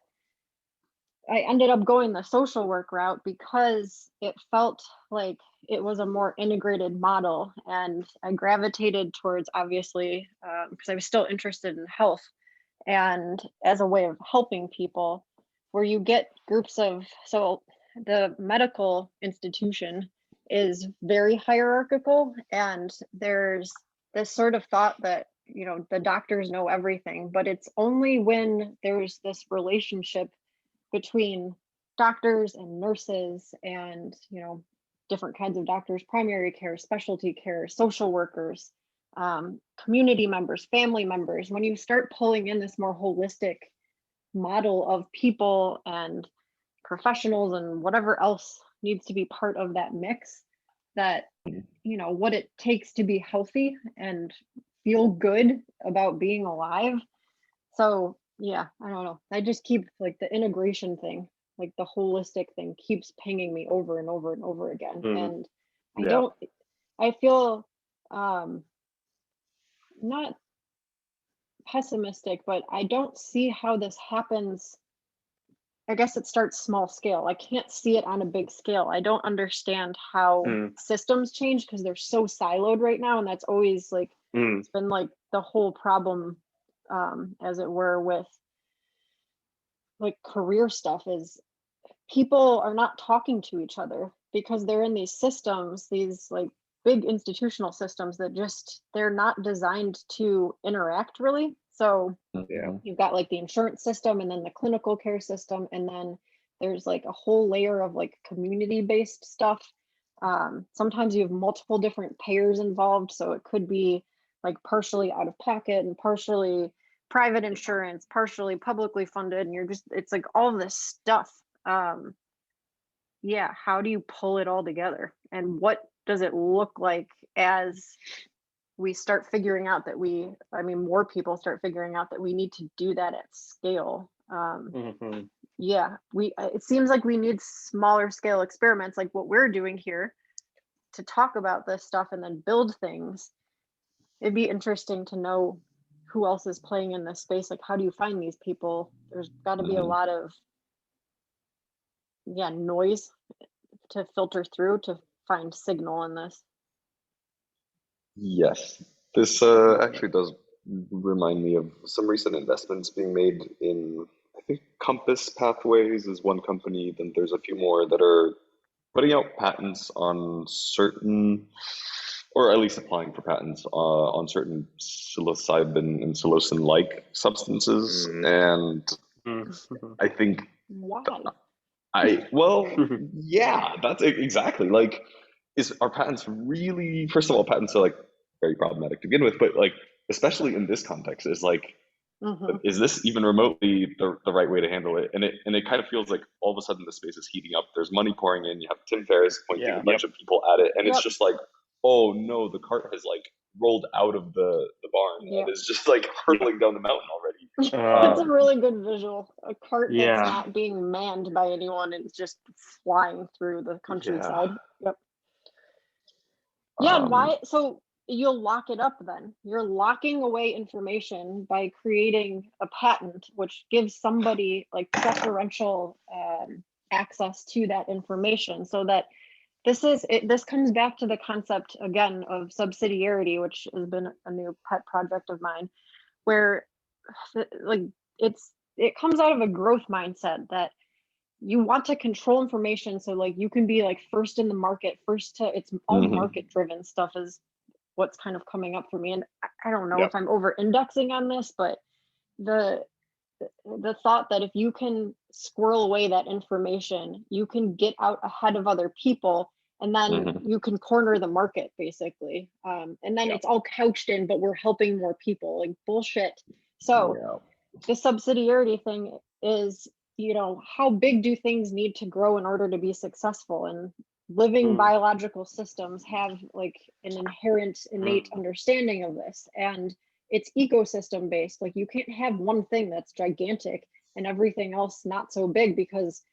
I ended up going the social work route because it felt like it was a more integrated model, and I gravitated towards, obviously, because I was still interested in health, and as a way of helping people, where you get groups of, so the medical institution is very hierarchical, and there's this sort of thought that, the doctors know everything, but it's only when there's this relationship between doctors and nurses and, different kinds of doctors, primary care, specialty care, social workers, community members, family members. When you start pulling in this more holistic model of people and professionals and whatever else needs to be part of that mix, that, what it takes to be healthy and feel good about being alive. So yeah, I don't know. I just keep, like, the integration thing, like the holistic thing keeps pinging me over and over and over again. Mm. And I Yeah. don't, I feel not pessimistic, but I don't see how this happens. I guess it starts small scale. I can't see it on a big scale. I don't understand how Mm. systems change because they're so siloed right now. And that's always like, Mm. it's been like the whole problem, as it were, with like career stuff, is people are not talking to each other because they're in these systems, these like big institutional systems that just, they're not designed to interact really. So Yeah. Mhm. you've got like the insurance system and then the clinical care system, and then there's like a whole layer of like community based stuff. Sometimes you have multiple different payers involved, so it could be like partially out of pocket and partially private insurance, partially publicly funded, and it's like all this stuff. um yeah, how do you pull it all together, and what does it look like as we start figuring out that more people start figuring out that we need to do that at scale. Mhm. Yeah, it seems like we need smaller scale experiments like what we're doing here to talk about this stuff and then build things. It'd be interesting to know who else is playing in this space. Like, how do you find these people? There's got to be a Mhm. lot of, yeah, noise to filter through to find signal in this. Yes, this actually does remind me of some recent investments being made in, I think Compass Pathways is one company, then there's a few more that are putting out patents on certain, or at least applying for patents on certain psilocybin and psilocin-like substances. Mhm. And Mhm. I think Why? well, yeah, that's exactly like, are patents really, first of all, patents are like very problematic to begin with, but like, especially in this context, is like, Hmm. is this even remotely the right way to handle it? And it kind of feels like all of a sudden the space is heating up. There's money pouring in. You have Tim Ferriss pointing a Yeah. bunch of people at it, and it's Yep. just like, oh no, the cart has like rolled out of the barn Yep. and is just like hurtling down the mountain already. It's a Uh, really good visual. A cart that's yeah. not being manned by anyone and just flying through the Yeah. countryside. Yep. Yeah, and Um, why? So you'll lock it up then. You're locking away information by creating a patent, which gives somebody like preferential access to that information, so that this comes back to the concept again of subsidiarity, which has been a new pet project of mine, where like it comes out of a growth mindset that you want to control information, so like you can be like first in the market, it's all mhm. market driven stuff is what's kind of coming up for me. And I don't know Yep. if I'm over indexing on this, but the the thought that if you can squirrel away that information, you can get out ahead of other people and then Mhm. you can corner the market basically. And then Yeah. it's all couched in, but we're helping more people, like bullshit. So Yeah. the subsidiarity thing is, how big do things need to grow in order to be successful? And living Mm. biological systems have like an inherent innate understanding of this, and it's ecosystem based. Like you can't have one thing that's gigantic and everything else not so big, because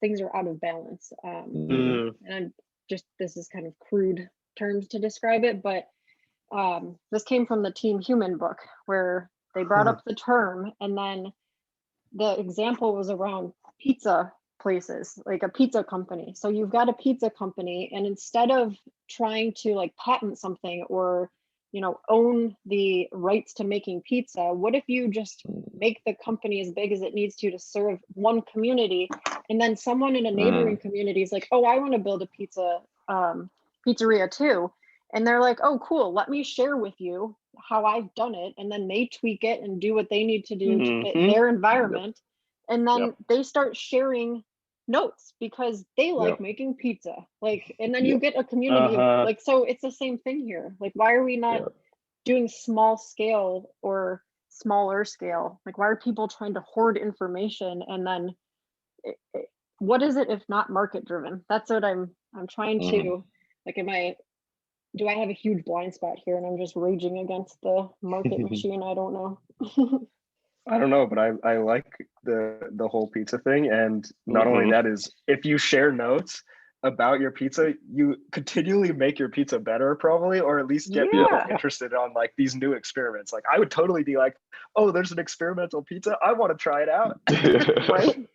things are out of balance. Mhm. Mm. And this is kind of crude terms to describe it, but this came from the Team Human book, where they brought up the term, and then the example was around pizza places, like a pizza company. So you've got a pizza company, and instead of trying to like patent something or own the rights to making pizza, what if you just make the company as big as it needs to serve one community, and then someone in a neighboring community is like, oh, I want to build a pizzeria too, and they're like, oh cool, let me share with you how I've done it, and then they tweak it and do what they need to do to fit Mhm. their environment, and then Yep. they start sharing notes because they like Yep. making pizza, like, and then you Yep. get a community of Uh-huh. like, so it's the same thing here. Like, why are we not Yep. doing small scale or smaller scale? Like, why are people trying to hoard information? And then what is it if not market driven? That's what I'm trying Mhm. to, like, do I have a huge blind spot here and I'm just raging against the market machine? I don't know. I don't know, but I like the whole pizza thing. And not only Mhm. that, is if you share notes about your pizza, you continually make your pizza better probably, or at least get people Yeah. interested on like these new experiments. Like I would totally be like, oh, there's an experimental pizza, I want to try it out. Right.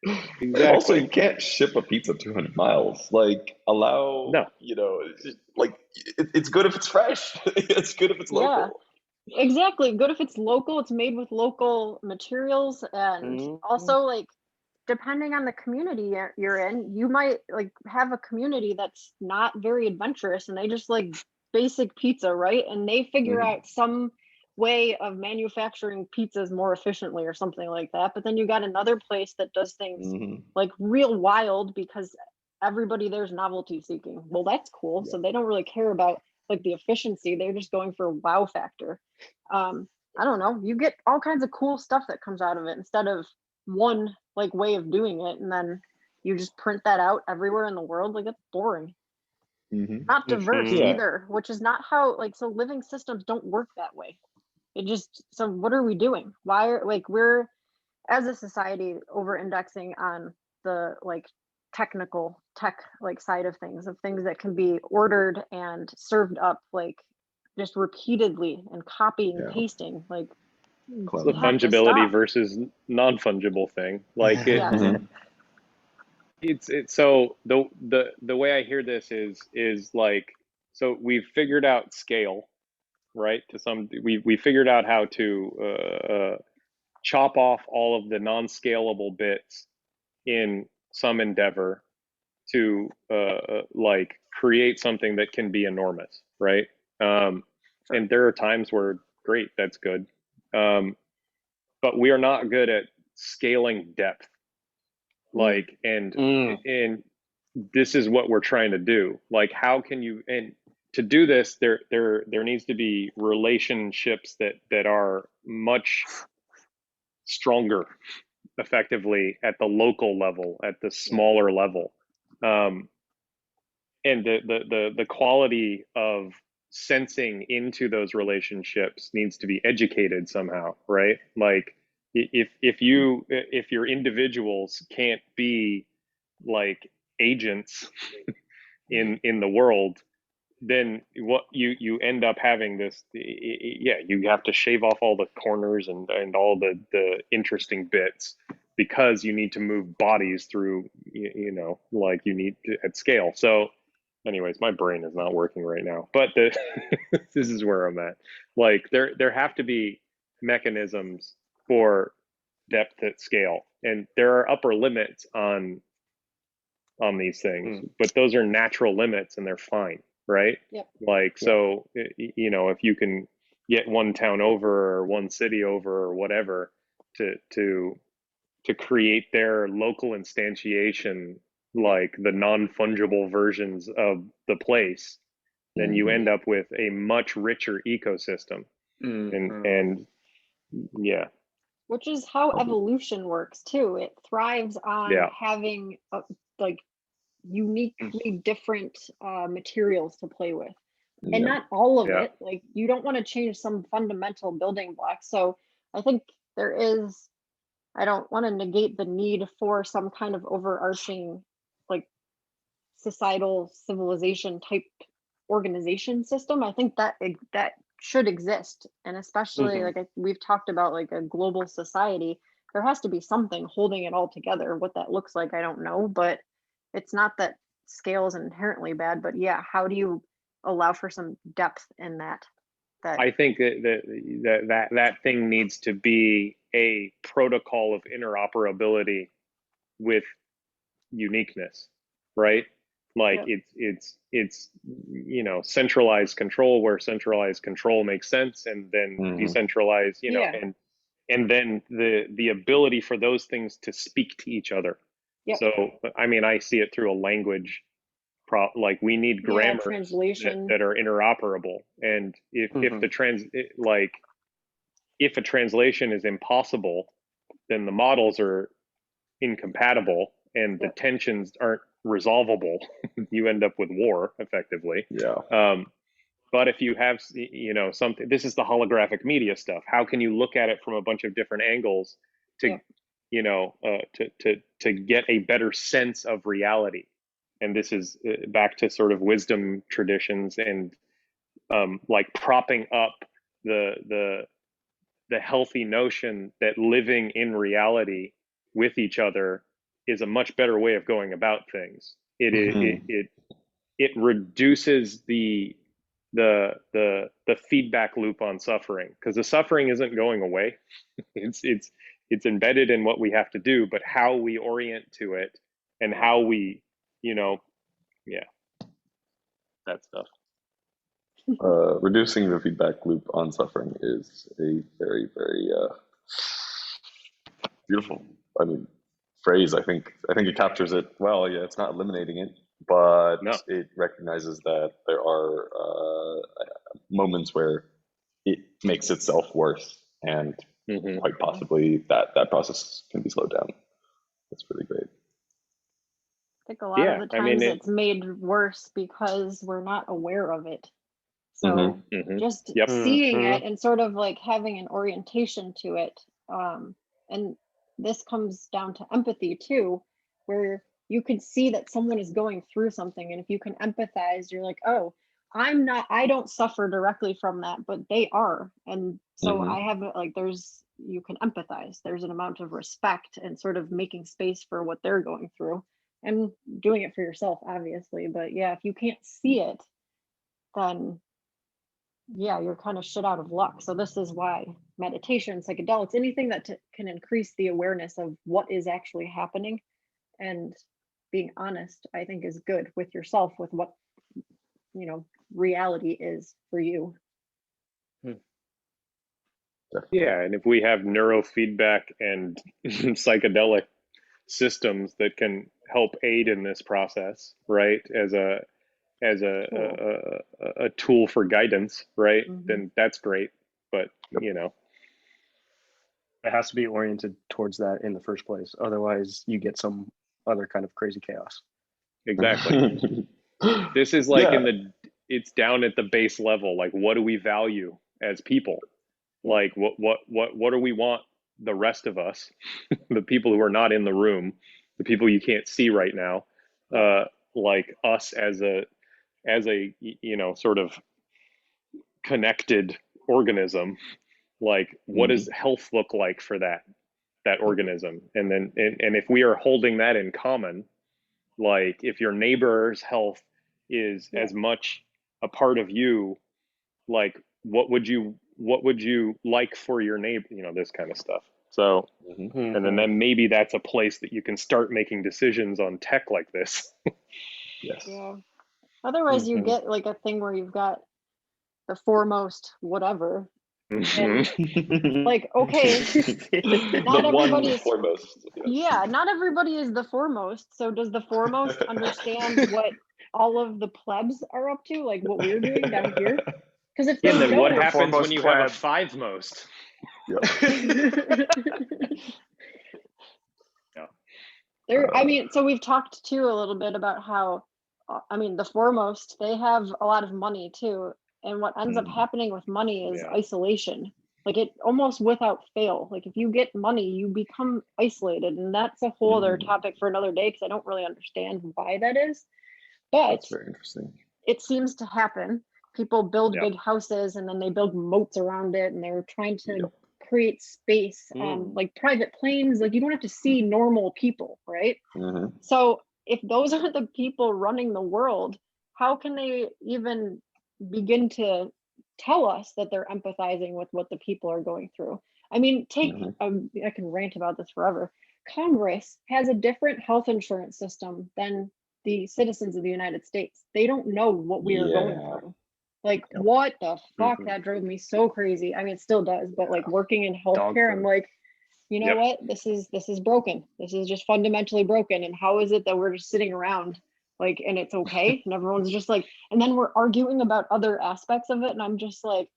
Also, Exactly. you can't ship a pizza 200 miles. Like, allow, No. like, it's good if it's fresh. It's good if it's Yeah, local. exactly. Good if it's local, it's made with local materials. And Mhm. also, like, depending on the community you're in, you might like have a community that's not very adventurous and they just like basic pizza, right? And they figure Mhm. out some way of manufacturing pizzas more efficiently or something like that. But then you got another place that does things Mhm. like real wild because everybody there's novelty seeking. Well, that's cool. Yeah. So they don't really care about like the efficiency. They're just going for wow factor. I don't know. You get all kinds of cool stuff that comes out of it instead of one like way of doing it, and then you just print that out everywhere in the world. Like, that's boring. Mhm. Not diverse Mhm. Yeah. either, which is not how, like, so living systems don't work that way. It just, so what are we doing? Why are, like, we're as a society over indexing on the like technical tech like side of things that can be ordered and served up like just repeatedly and copying and Yeah. pasting. Like, It's the we Clever. have to fungibility stop. versus non-fungible thing. Like Yes. Mhm. it's so the way I hear this is like, so we've figured out scale, right? We figured out how to chop off all of the non-scalable bits in some endeavor to like create something that can be enormous, right? Sure. And there are times where great, that's good, but we are not good at scaling depth. Mm. Like, and Mm. and this is what we're trying to do. Like, how can you, and to do this, there needs to be relationships that are much stronger, effectively, at the local level, at the Yeah. smaller level. Um, and the quality of sensing into those relationships needs to be educated somehow, right? Like, if your individuals can't be like agents in the world, then what you end up having this, yeah, you have to shave off all the corners and all the interesting bits, because you need to move bodies through, like you need to, at scale. So anyways, my brain is not working right now, but this is where I'm at. Like, there have to be mechanisms for depth at scale, and there are upper limits on these things, Mm. but those are natural limits and they're fine, right? Yep. Like, Yeah. so, if you can get one town over or one city over or whatever to create their local instantiation like the non-fungible versions of the place, then you end up with a much richer ecosystem. And yeah, which is how evolution works too. It thrives on having like uniquely different materials to play with, and not all of it. Like, you don't want to change some fundamental building blocks. So I think there is, I don't want to negate the need for some kind of overarching, like, societal civilization type organization system. I think that that should exist, and especially like we've talked about, like a global society, there has to be something holding it all together. What that looks like, I don't know, but it's not that scale is inherently bad, but yeah, how do you allow for some depth in that? I think that thing needs to be a protocol of interoperability with uniqueness, right? Like it's you know, centralized control where centralized control makes sense, and then decentralized, you know, and then the ability for those things to speak to each other. So I mean, I see it through a language like we need grammar that are interoperable, and if if a translation is impossible, then the models are incompatible and the tensions aren't resolvable. You end up with war effectively. But if you have, you know, something, this is the holographic media stuff. How can you look at it from a bunch of different angles to you know, to get a better sense of reality? And this is back to sort of wisdom traditions and like propping up the healthy notion that living in reality with each other is a much better way of going about things. It reduces the feedback loop on suffering, because the suffering isn't going away. It's embedded in what we have to do, but how we orient to it and how we, you know, that stuff. Reducing the feedback loop on suffering is a very, very beautiful, I mean, phrase. I think it captures it well. Yeah, it's not eliminating it, but it recognizes that there are moments where it makes itself worse, and quite possibly that process can be slowed down. That's really great. I think a lot of the times it's made worse because we're not aware of it. So just seeing it and sort of like having an orientation to it. And this comes down to empathy too, where you could see that someone is going through something. And if you can empathize, you're like, oh, I don't suffer directly from that, but they are. And so I have like, you can empathize. There's an amount of respect and sort of making space for what they're going through and doing it for yourself, obviously. But yeah, if you can't see it, then yeah, you're kind of shit out of luck. So this is why meditation, psychedelics, anything that can increase the awareness of what is actually happening and being honest, I think is good with yourself, with what, you know, reality is for you. Yeah, and if we have neurofeedback and psychedelic systems that can help aid in this process, right, as a tool for guidance, right, then that's great. But you know, it has to be oriented towards that in the first place. Otherwise, you get some other kind of crazy chaos. Exactly. This is like it's down at the base level. Like, what do we value as people? Like, what do we want the rest of us, the people who are not in the room, the people you can't see right now, like us as a you know, sort of connected organism, like what does health look like for that organism? And then and if we are holding that in common, like if your neighbor's health is as much a part of you, like what would you like for your neighbor, you know, this kind of stuff. So and then maybe that's a place that you can start making decisions on tech like this. Yeah, otherwise you get like a thing where you've got the foremost whatever, And Mhm. like, okay, not The one everybody is, foremost. Yes. yeah, not everybody is the foremost. So does the foremost understand what all of the plebs are up to, like what we're doing down here? Because if And they then what The don't, happens when foremost you have a pleb. five most? Yep. Yeah. there, I Uh, mean, so we've talked too a little bit about how, I mean, the foremost, they have a lot of money too. And what ends up mm, happening with money is Yeah. isolation. Like it almost without fail. Like if you get money, you become isolated. And that's a whole other mm, topic for another day because I don't really understand why that is. But that's very interesting. it seems to happen. People build Yeah. big houses and then they build moats around it and they're trying to Yep. create space, Mm. like private planes. Like you don't have to see normal people, right? Hmm. So if those are the people running the world, how can they even begin to tell us that they're empathizing with what the people are going through? I mean, take, Hmm. I can rant about this forever. Congress has a different health insurance system than the citizens of the United States. They don't know what we are going Yeah. through. Like, Yep. what the fuck? Mhm. That drove me so crazy. I mean, it still does, but like working in Dog healthcare, I'm food. like, you know Yep. what, this is broken, this is just fundamentally broken, and how is it that we're just sitting around like and it's okay and everyone's just like, and then we're arguing about other aspects of it, and I'm just like,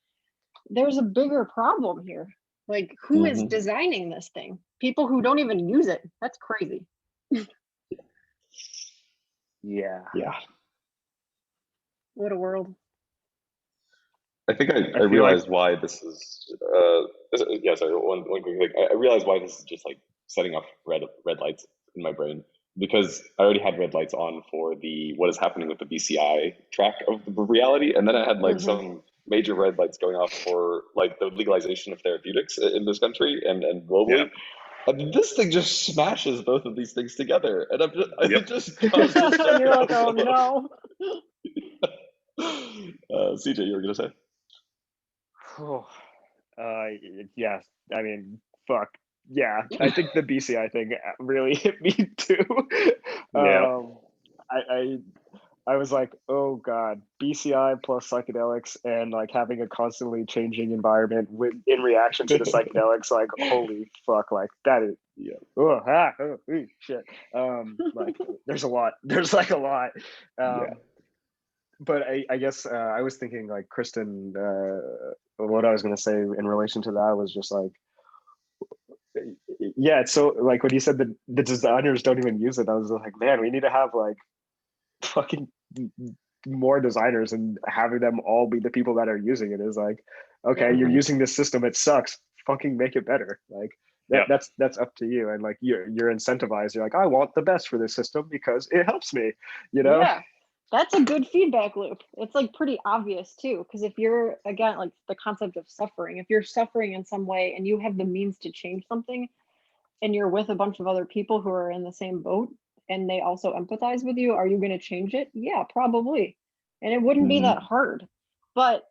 there's a bigger problem here. Like who is Hmm. designing this thing? People who don't even use it. That's crazy. Yeah. Yeah. What a world. I think I I feel like realize why this is. Yeah, sorry. One quick thing. I realize why this is just like setting off red lights in my brain because I already had red lights on for the what is happening with the BCI track of the reality, and then I had like Mhm. some major red lights going off for like the legalization of therapeutics in this country and Yeah. globally. And this thing just smashes both of these things together, and Yep. it just causes such You're like, oh a no. CJ, you were gonna say? Oh, yeah. I mean, fuck. Yeah, I think the BCI thing really hit me too. Yeah. Um, I I was like, oh god, BCI plus psychedelics and like having a constantly changing environment with in reaction to the psychedelics, like holy fuck, like that is Yeah. shit. Like there's a lot. There's like a lot. Yeah. But I guess I was thinking like Kristen, what I was gonna say in relation to that was just like, yeah, it's so like when you said that the designers don't even use it, I was like, man, we need to have like fucking more designers and having them all be the people that are using it is like, okay, you're Hmm. using this system, it sucks, fucking make it better. Like Yeah. that's up to you, and like you're incentivized. You're like, I want the best for this system because it helps me, you know. Yeah, that's a good feedback loop. It's like pretty obvious too, because if you're, again, like the concept of suffering, if you're suffering in some way and you have the means to change something and you're with a bunch of other people who are in the same boat and they also empathize with you, are you going to change it? Yeah, probably. And it wouldn't be that Hmm. hard. But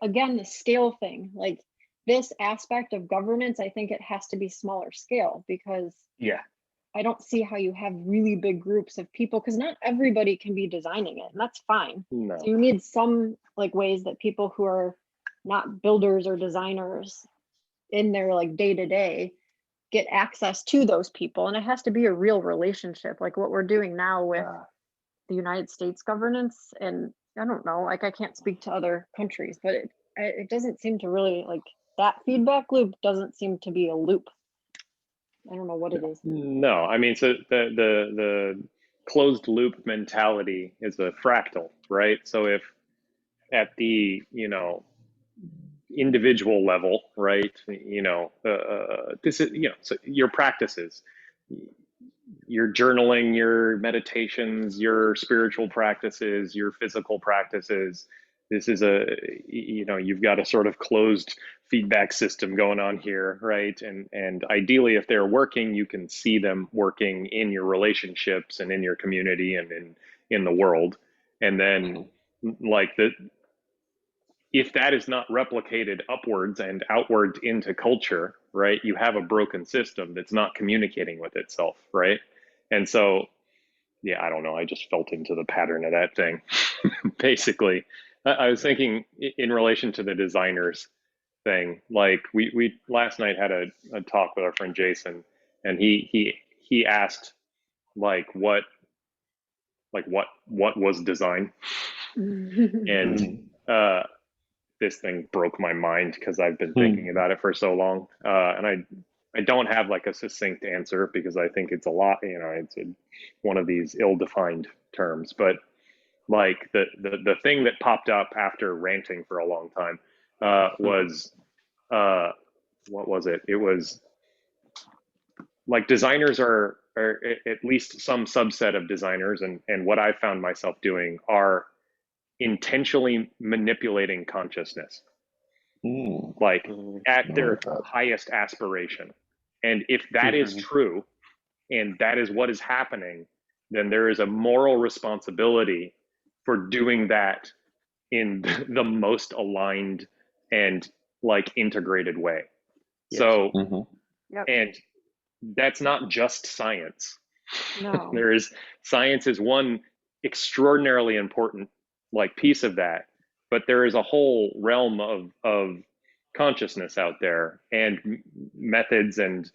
again, the scale thing, like this aspect of governance, I think it has to be smaller scale because Yeah. I don't see how you have really big groups of people because not everybody can be designing it, and that's fine. So No. you need some like ways that people who are not builders or designers in their like day to day get access to those people, and it has to be a real relationship, like what we're doing now with the United States governance. And I don't know, like I can't speak to other countries, but it doesn't seem to really like that feedback loop doesn't seem to be a loop. I don't know what it is. No. I mean, so the closed loop mentality is a fractal, right? So if at the, individual level, right? This is, so your practices, your journaling, your meditations, your spiritual practices, your physical practices. This is you've got a sort of closed feedback system going on here, right? And ideally, if they're working, you can see them working in your relationships and in your community and in the world. And then, like the if that is not replicated upwards and outwards into culture, right, you have a broken system that's not communicating with itself, right? And so, yeah, I don't know. I just felt into the pattern of that thing, basically. I was thinking in relation to the designers. thing. Like we last night had a talk with our friend Jason, and he asked like what was design, and this thing broke my mind because I've been thinking about it for so long, and I don't have like a succinct answer because I think it's a lot, you know, it's one of these ill-defined terms, but like the thing that popped up after ranting for a long time was what was it? It was like designers are at least some subset of designers, and what I found myself doing are intentionally manipulating consciousness, like at their highest aspiration. And if that is true, and that is what is happening, then there is a moral responsibility for doing that in the most aligned and like integrated way. Yes. So, Yep. and that's not just science. No. There is science is one extraordinarily important like piece of that, but there is a whole realm of consciousness out there, and methods, and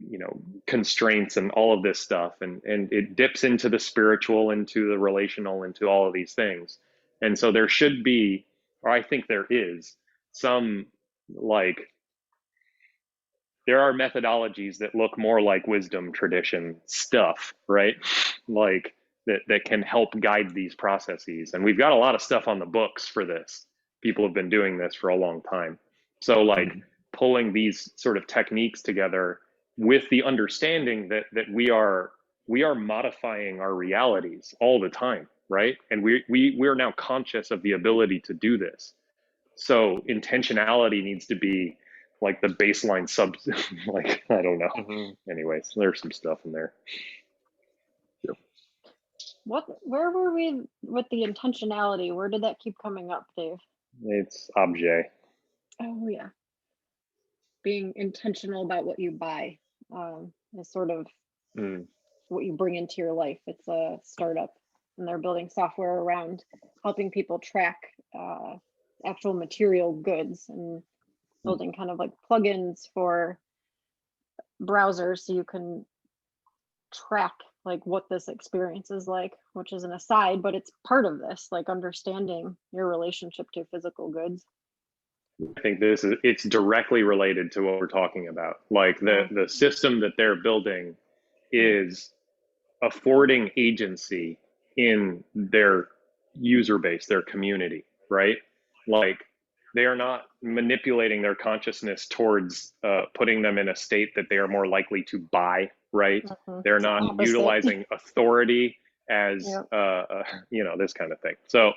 you know, constraints, and all of this stuff, and it dips into the spiritual, into the relational, into all of these things. And so there should be, or I think there is, some like there are methodologies that look more like wisdom tradition stuff, right? Like that can help guide these processes. And we've got a lot of stuff on the books for this. People have been doing this for a long time. So like pulling these sort of techniques together with the understanding that we are modifying our realities all the time, right? And we're now conscious of the ability to do this. So intentionality needs to be like the baseline sub, like, I don't know. Anyways, there's some stuff in there. Where were we with the intentionality? Where did that keep coming up, Dave? It's objet. Oh yeah. Being intentional about what you buy is sort of what you bring into your life. It's a startup, and they're building software around helping people track actual material goods, and building kind of like plugins for browsers so you can track like what this experience is like, which is an aside, but it's part of this, like understanding your relationship to physical goods. I think it's directly related to what we're talking about. Like the system that they're building is affording agency in their user base, their community, right? Like they are not manipulating their consciousness towards putting them in a state that they are more likely to buy, right? They're not utilizing authority as, you know, this kind of thing. So,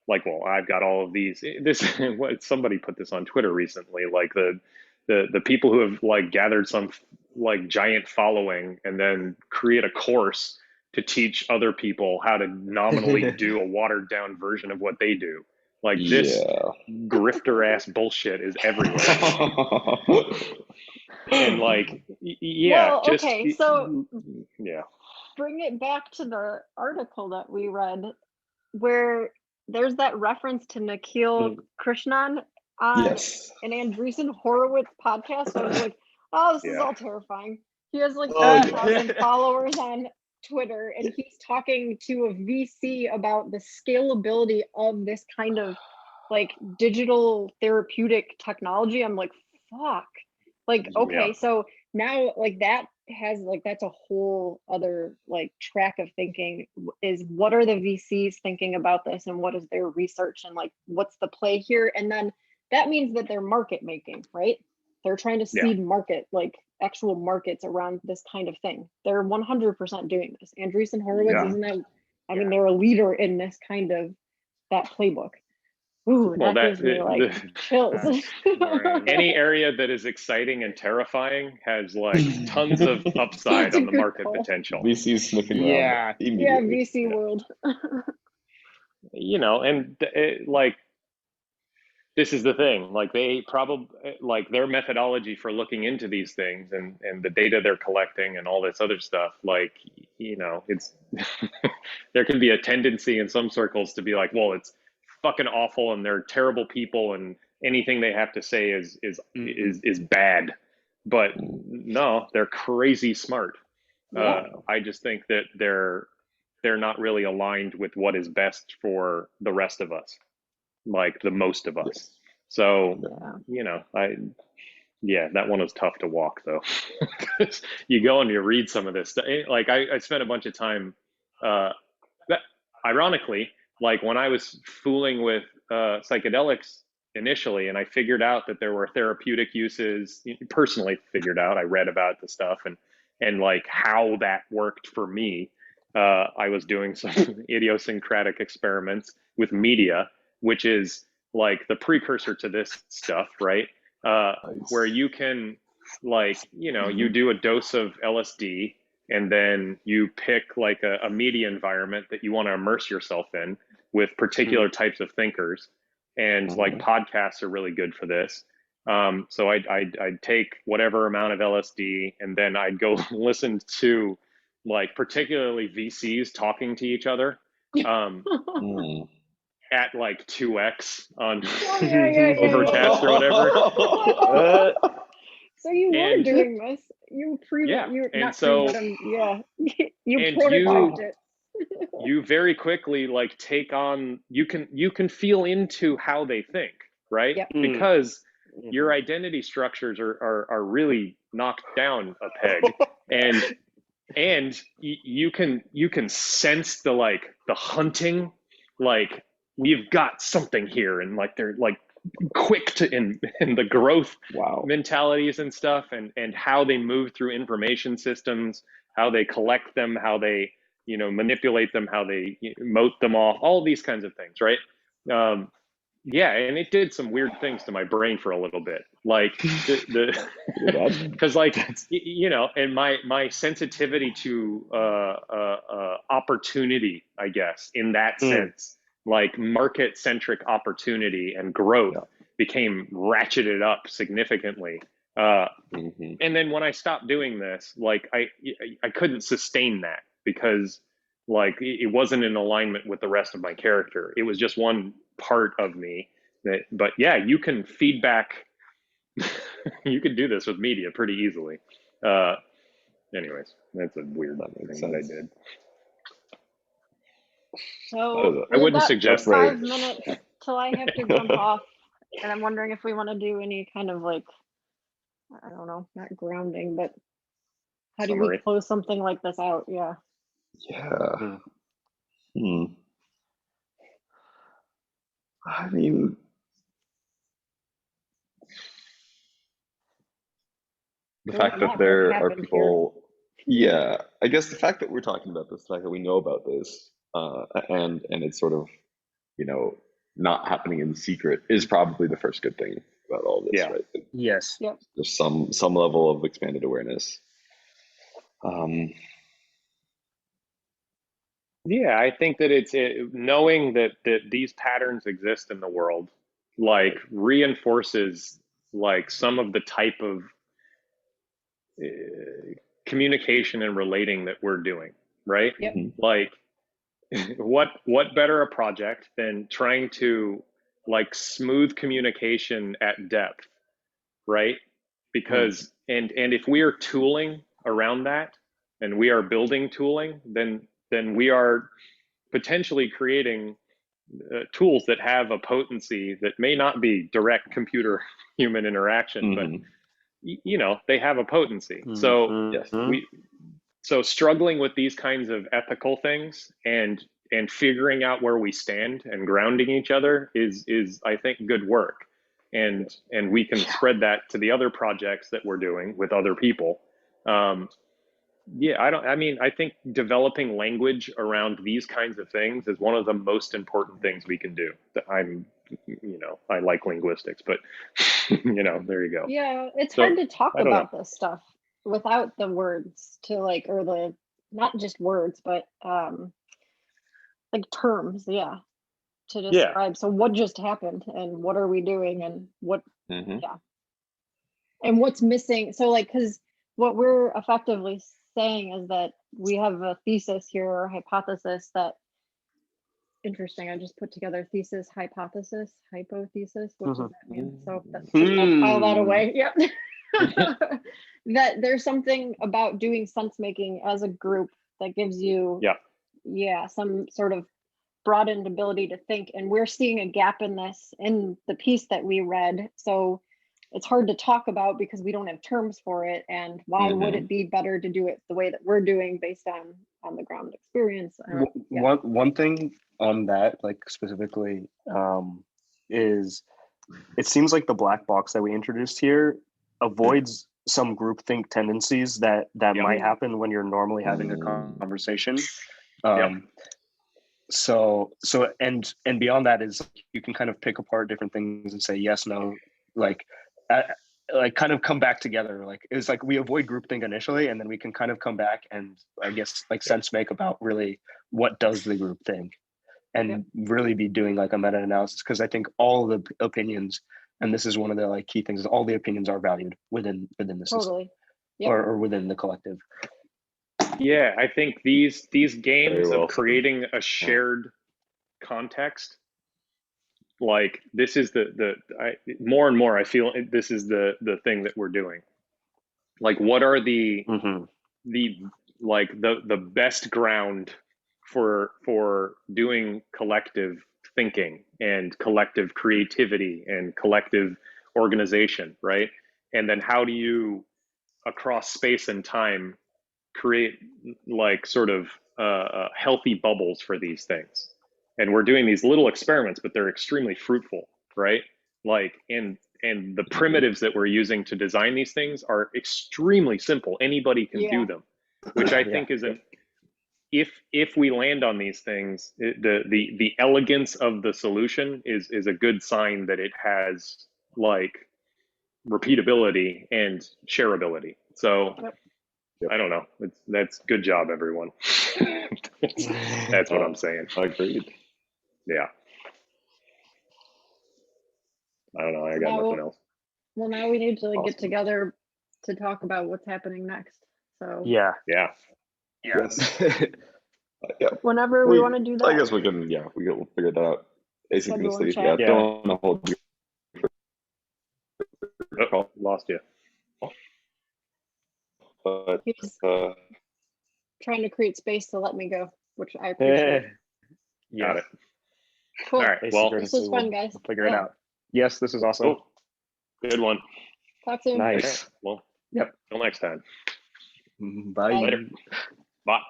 like, well, I've got all of these. Somebody put this on Twitter recently, like the people who have like gathered some like giant following and then create a course to teach other people how to nominally do a watered down version of what they do. Like this grifter ass bullshit is everywhere. And like, well, okay, so yeah, bring it back to the article that we read where there's that reference to Nikhil Krishnan on an Andreessen Horowitz podcast. I was like, oh, this is all terrifying. He has like 30,000 followers on Twitter, and he's talking to a VC about the scalability of this kind of like digital therapeutic technology. I'm like, fuck. Like, okay, so now like that has like, that's a whole other like track of thinking, is what are the VCs thinking about this, and what is their research, and like what's the play here? And then that means that they're market making, right? They're trying to seed market, like actual markets around this kind of thing. They're 100% doing this. Andreessen Horowitz, isn't that, I mean, they're a leader in this kind of, that playbook. Ooh, well, that gives me like chills. Any area that is exciting and terrifying has like tons of upside on the market potential. VC's sniffing around immediately. VC world. You know, and like, this is the thing, like they probably, like their methodology for looking into these things and the data they're collecting and all this other stuff, like, you know, it's, there can be a tendency in some circles to be like, well, it's fucking awful and they're terrible people and anything they have to say is bad. But no, they're crazy smart. I just think that they're not really aligned with what is best for the rest of us, like the most of us. So, that one was tough to walk though. You go and you read some of this stuff. Like I spent a bunch of time, ironically, like when I was fooling with psychedelics initially, and I figured out that there were therapeutic uses, personally figured out, I read about the stuff and like how that worked for me. I was doing some idiosyncratic experiments with media, which is like the precursor to this stuff, right? Where you can, like, you do a dose of LSD and then you pick like a media environment that you want to immerse yourself in with particular types of thinkers. And like podcasts are really good for this. So I'd take whatever amount of LSD and then I'd go listen to like particularly VCs talking to each other at like 2x on Overcast or whatever. So you were doing this. You prototyped it. You very quickly like take on, you can feel into how they think, right? Yep. Because your identity structures are really knocked down a peg, and you can sense the hunting, like we've got something here, and like they're like quick to in the growth mentalities and stuff, and how they move through information systems, how they collect them, how they manipulate them, how they moat them off, all these kinds of things, right? And it did some weird things to my brain for a little bit, like because like and my sensitivity to opportunity, I guess, in that sense, like market centric opportunity and growth became ratcheted up significantly. And then when I stopped doing this, like I couldn't sustain that because like it wasn't in alignment with the rest of my character. It was just one part of me but yeah, you can feedback. You can do this with media pretty easily. Anyways, that's a weird thing that I did. So I wouldn't suggest 5 minutes till I have to jump off, and I'm wondering if we want to do any kind of like, I don't know, not grounding, but how do we close something like this out? Yeah. I mean, the fact that there are people, I guess the fact that we're talking about this, the fact that we know about this, and it's sort of, not happening in secret is probably the first good thing about all this, right? Yes. Yep. There's some level of expanded awareness. I think that it's knowing that these patterns exist in the world, like reinforces like some of the type of communication and relating that we're doing, right? Yep. Like what better a project than trying to like smooth communication at depth, right? Because and if we are tooling around that and we are building tooling, then we are potentially creating tools that have a potency that may not be direct computer human interaction, but they have a potency. So so struggling with these kinds of ethical things and figuring out where we stand and grounding each other is I think good work. And we can spread that to the other projects that we're doing with other people. I think developing language around these kinds of things is one of the most important things we can do. I like linguistics, but there you go. Yeah, it's hard to talk about this stuff without the words to like, or the, not just words, but like terms, to describe. So what just happened and what are we doing and what, and what's missing. So like, because what we're effectively saying is that we have a thesis here or hypothesis that interesting. I just put together thesis, hypothesis, hypothesis. What does that mean? So that's Hmm. just, I'll file that away. Yep. That there's something about doing sense making as a group that gives you, some sort of broadened ability to think. And we're seeing a gap in this in the piece that we read. So it's hard to talk about because we don't have terms for it. And why would it be better to do it the way that we're doing based on the ground experience? One thing on that, like specifically, is it seems like the black box that we introduced here avoids some groupthink tendencies that might happen when you're normally having a conversation. So and beyond that is you can kind of pick apart different things and say yes, no, like kind of come back together. Like it's like we avoid groupthink initially, and then we can kind of come back and I guess like sense make about really what does the group think, and really be doing like a meta analysis, because I think all the opinions, and this is one of the like key things, is all the opinions are valued within the system or within the collective. Yeah, I think these games of creating a shared context, like this is more and more I feel this is the thing that we're doing. Like, what are the best ground for doing collective thinking and collective creativity and collective organization, right? And then how do you across space and time create like sort of healthy bubbles for these things? And we're doing these little experiments, but they're extremely fruitful, right? Like, and the primitives that we're using to design these things are extremely simple. Anybody can do them, which I think is if we land on these things, the elegance of the solution is a good sign that it has like repeatability and shareability. So I don't know. That's good job, everyone. That's what I'm saying. Agreed. Yeah. I don't know. I got nothing else. Well, now we need to get together to talk about what's happening next. So yeah. Yes. Whenever we want to do that. I guess we can. We'll figure that out asynchronously. Don't want to hold you. Lost you. But he's trying to create space to let me go, which I appreciate. Got it. Cool. All right. Well, this was fun, guys. We'll figure it out. Yes, this is awesome. Cool. Good one. Talk soon. Nice. Well, till next time. Bye. Later. Bye.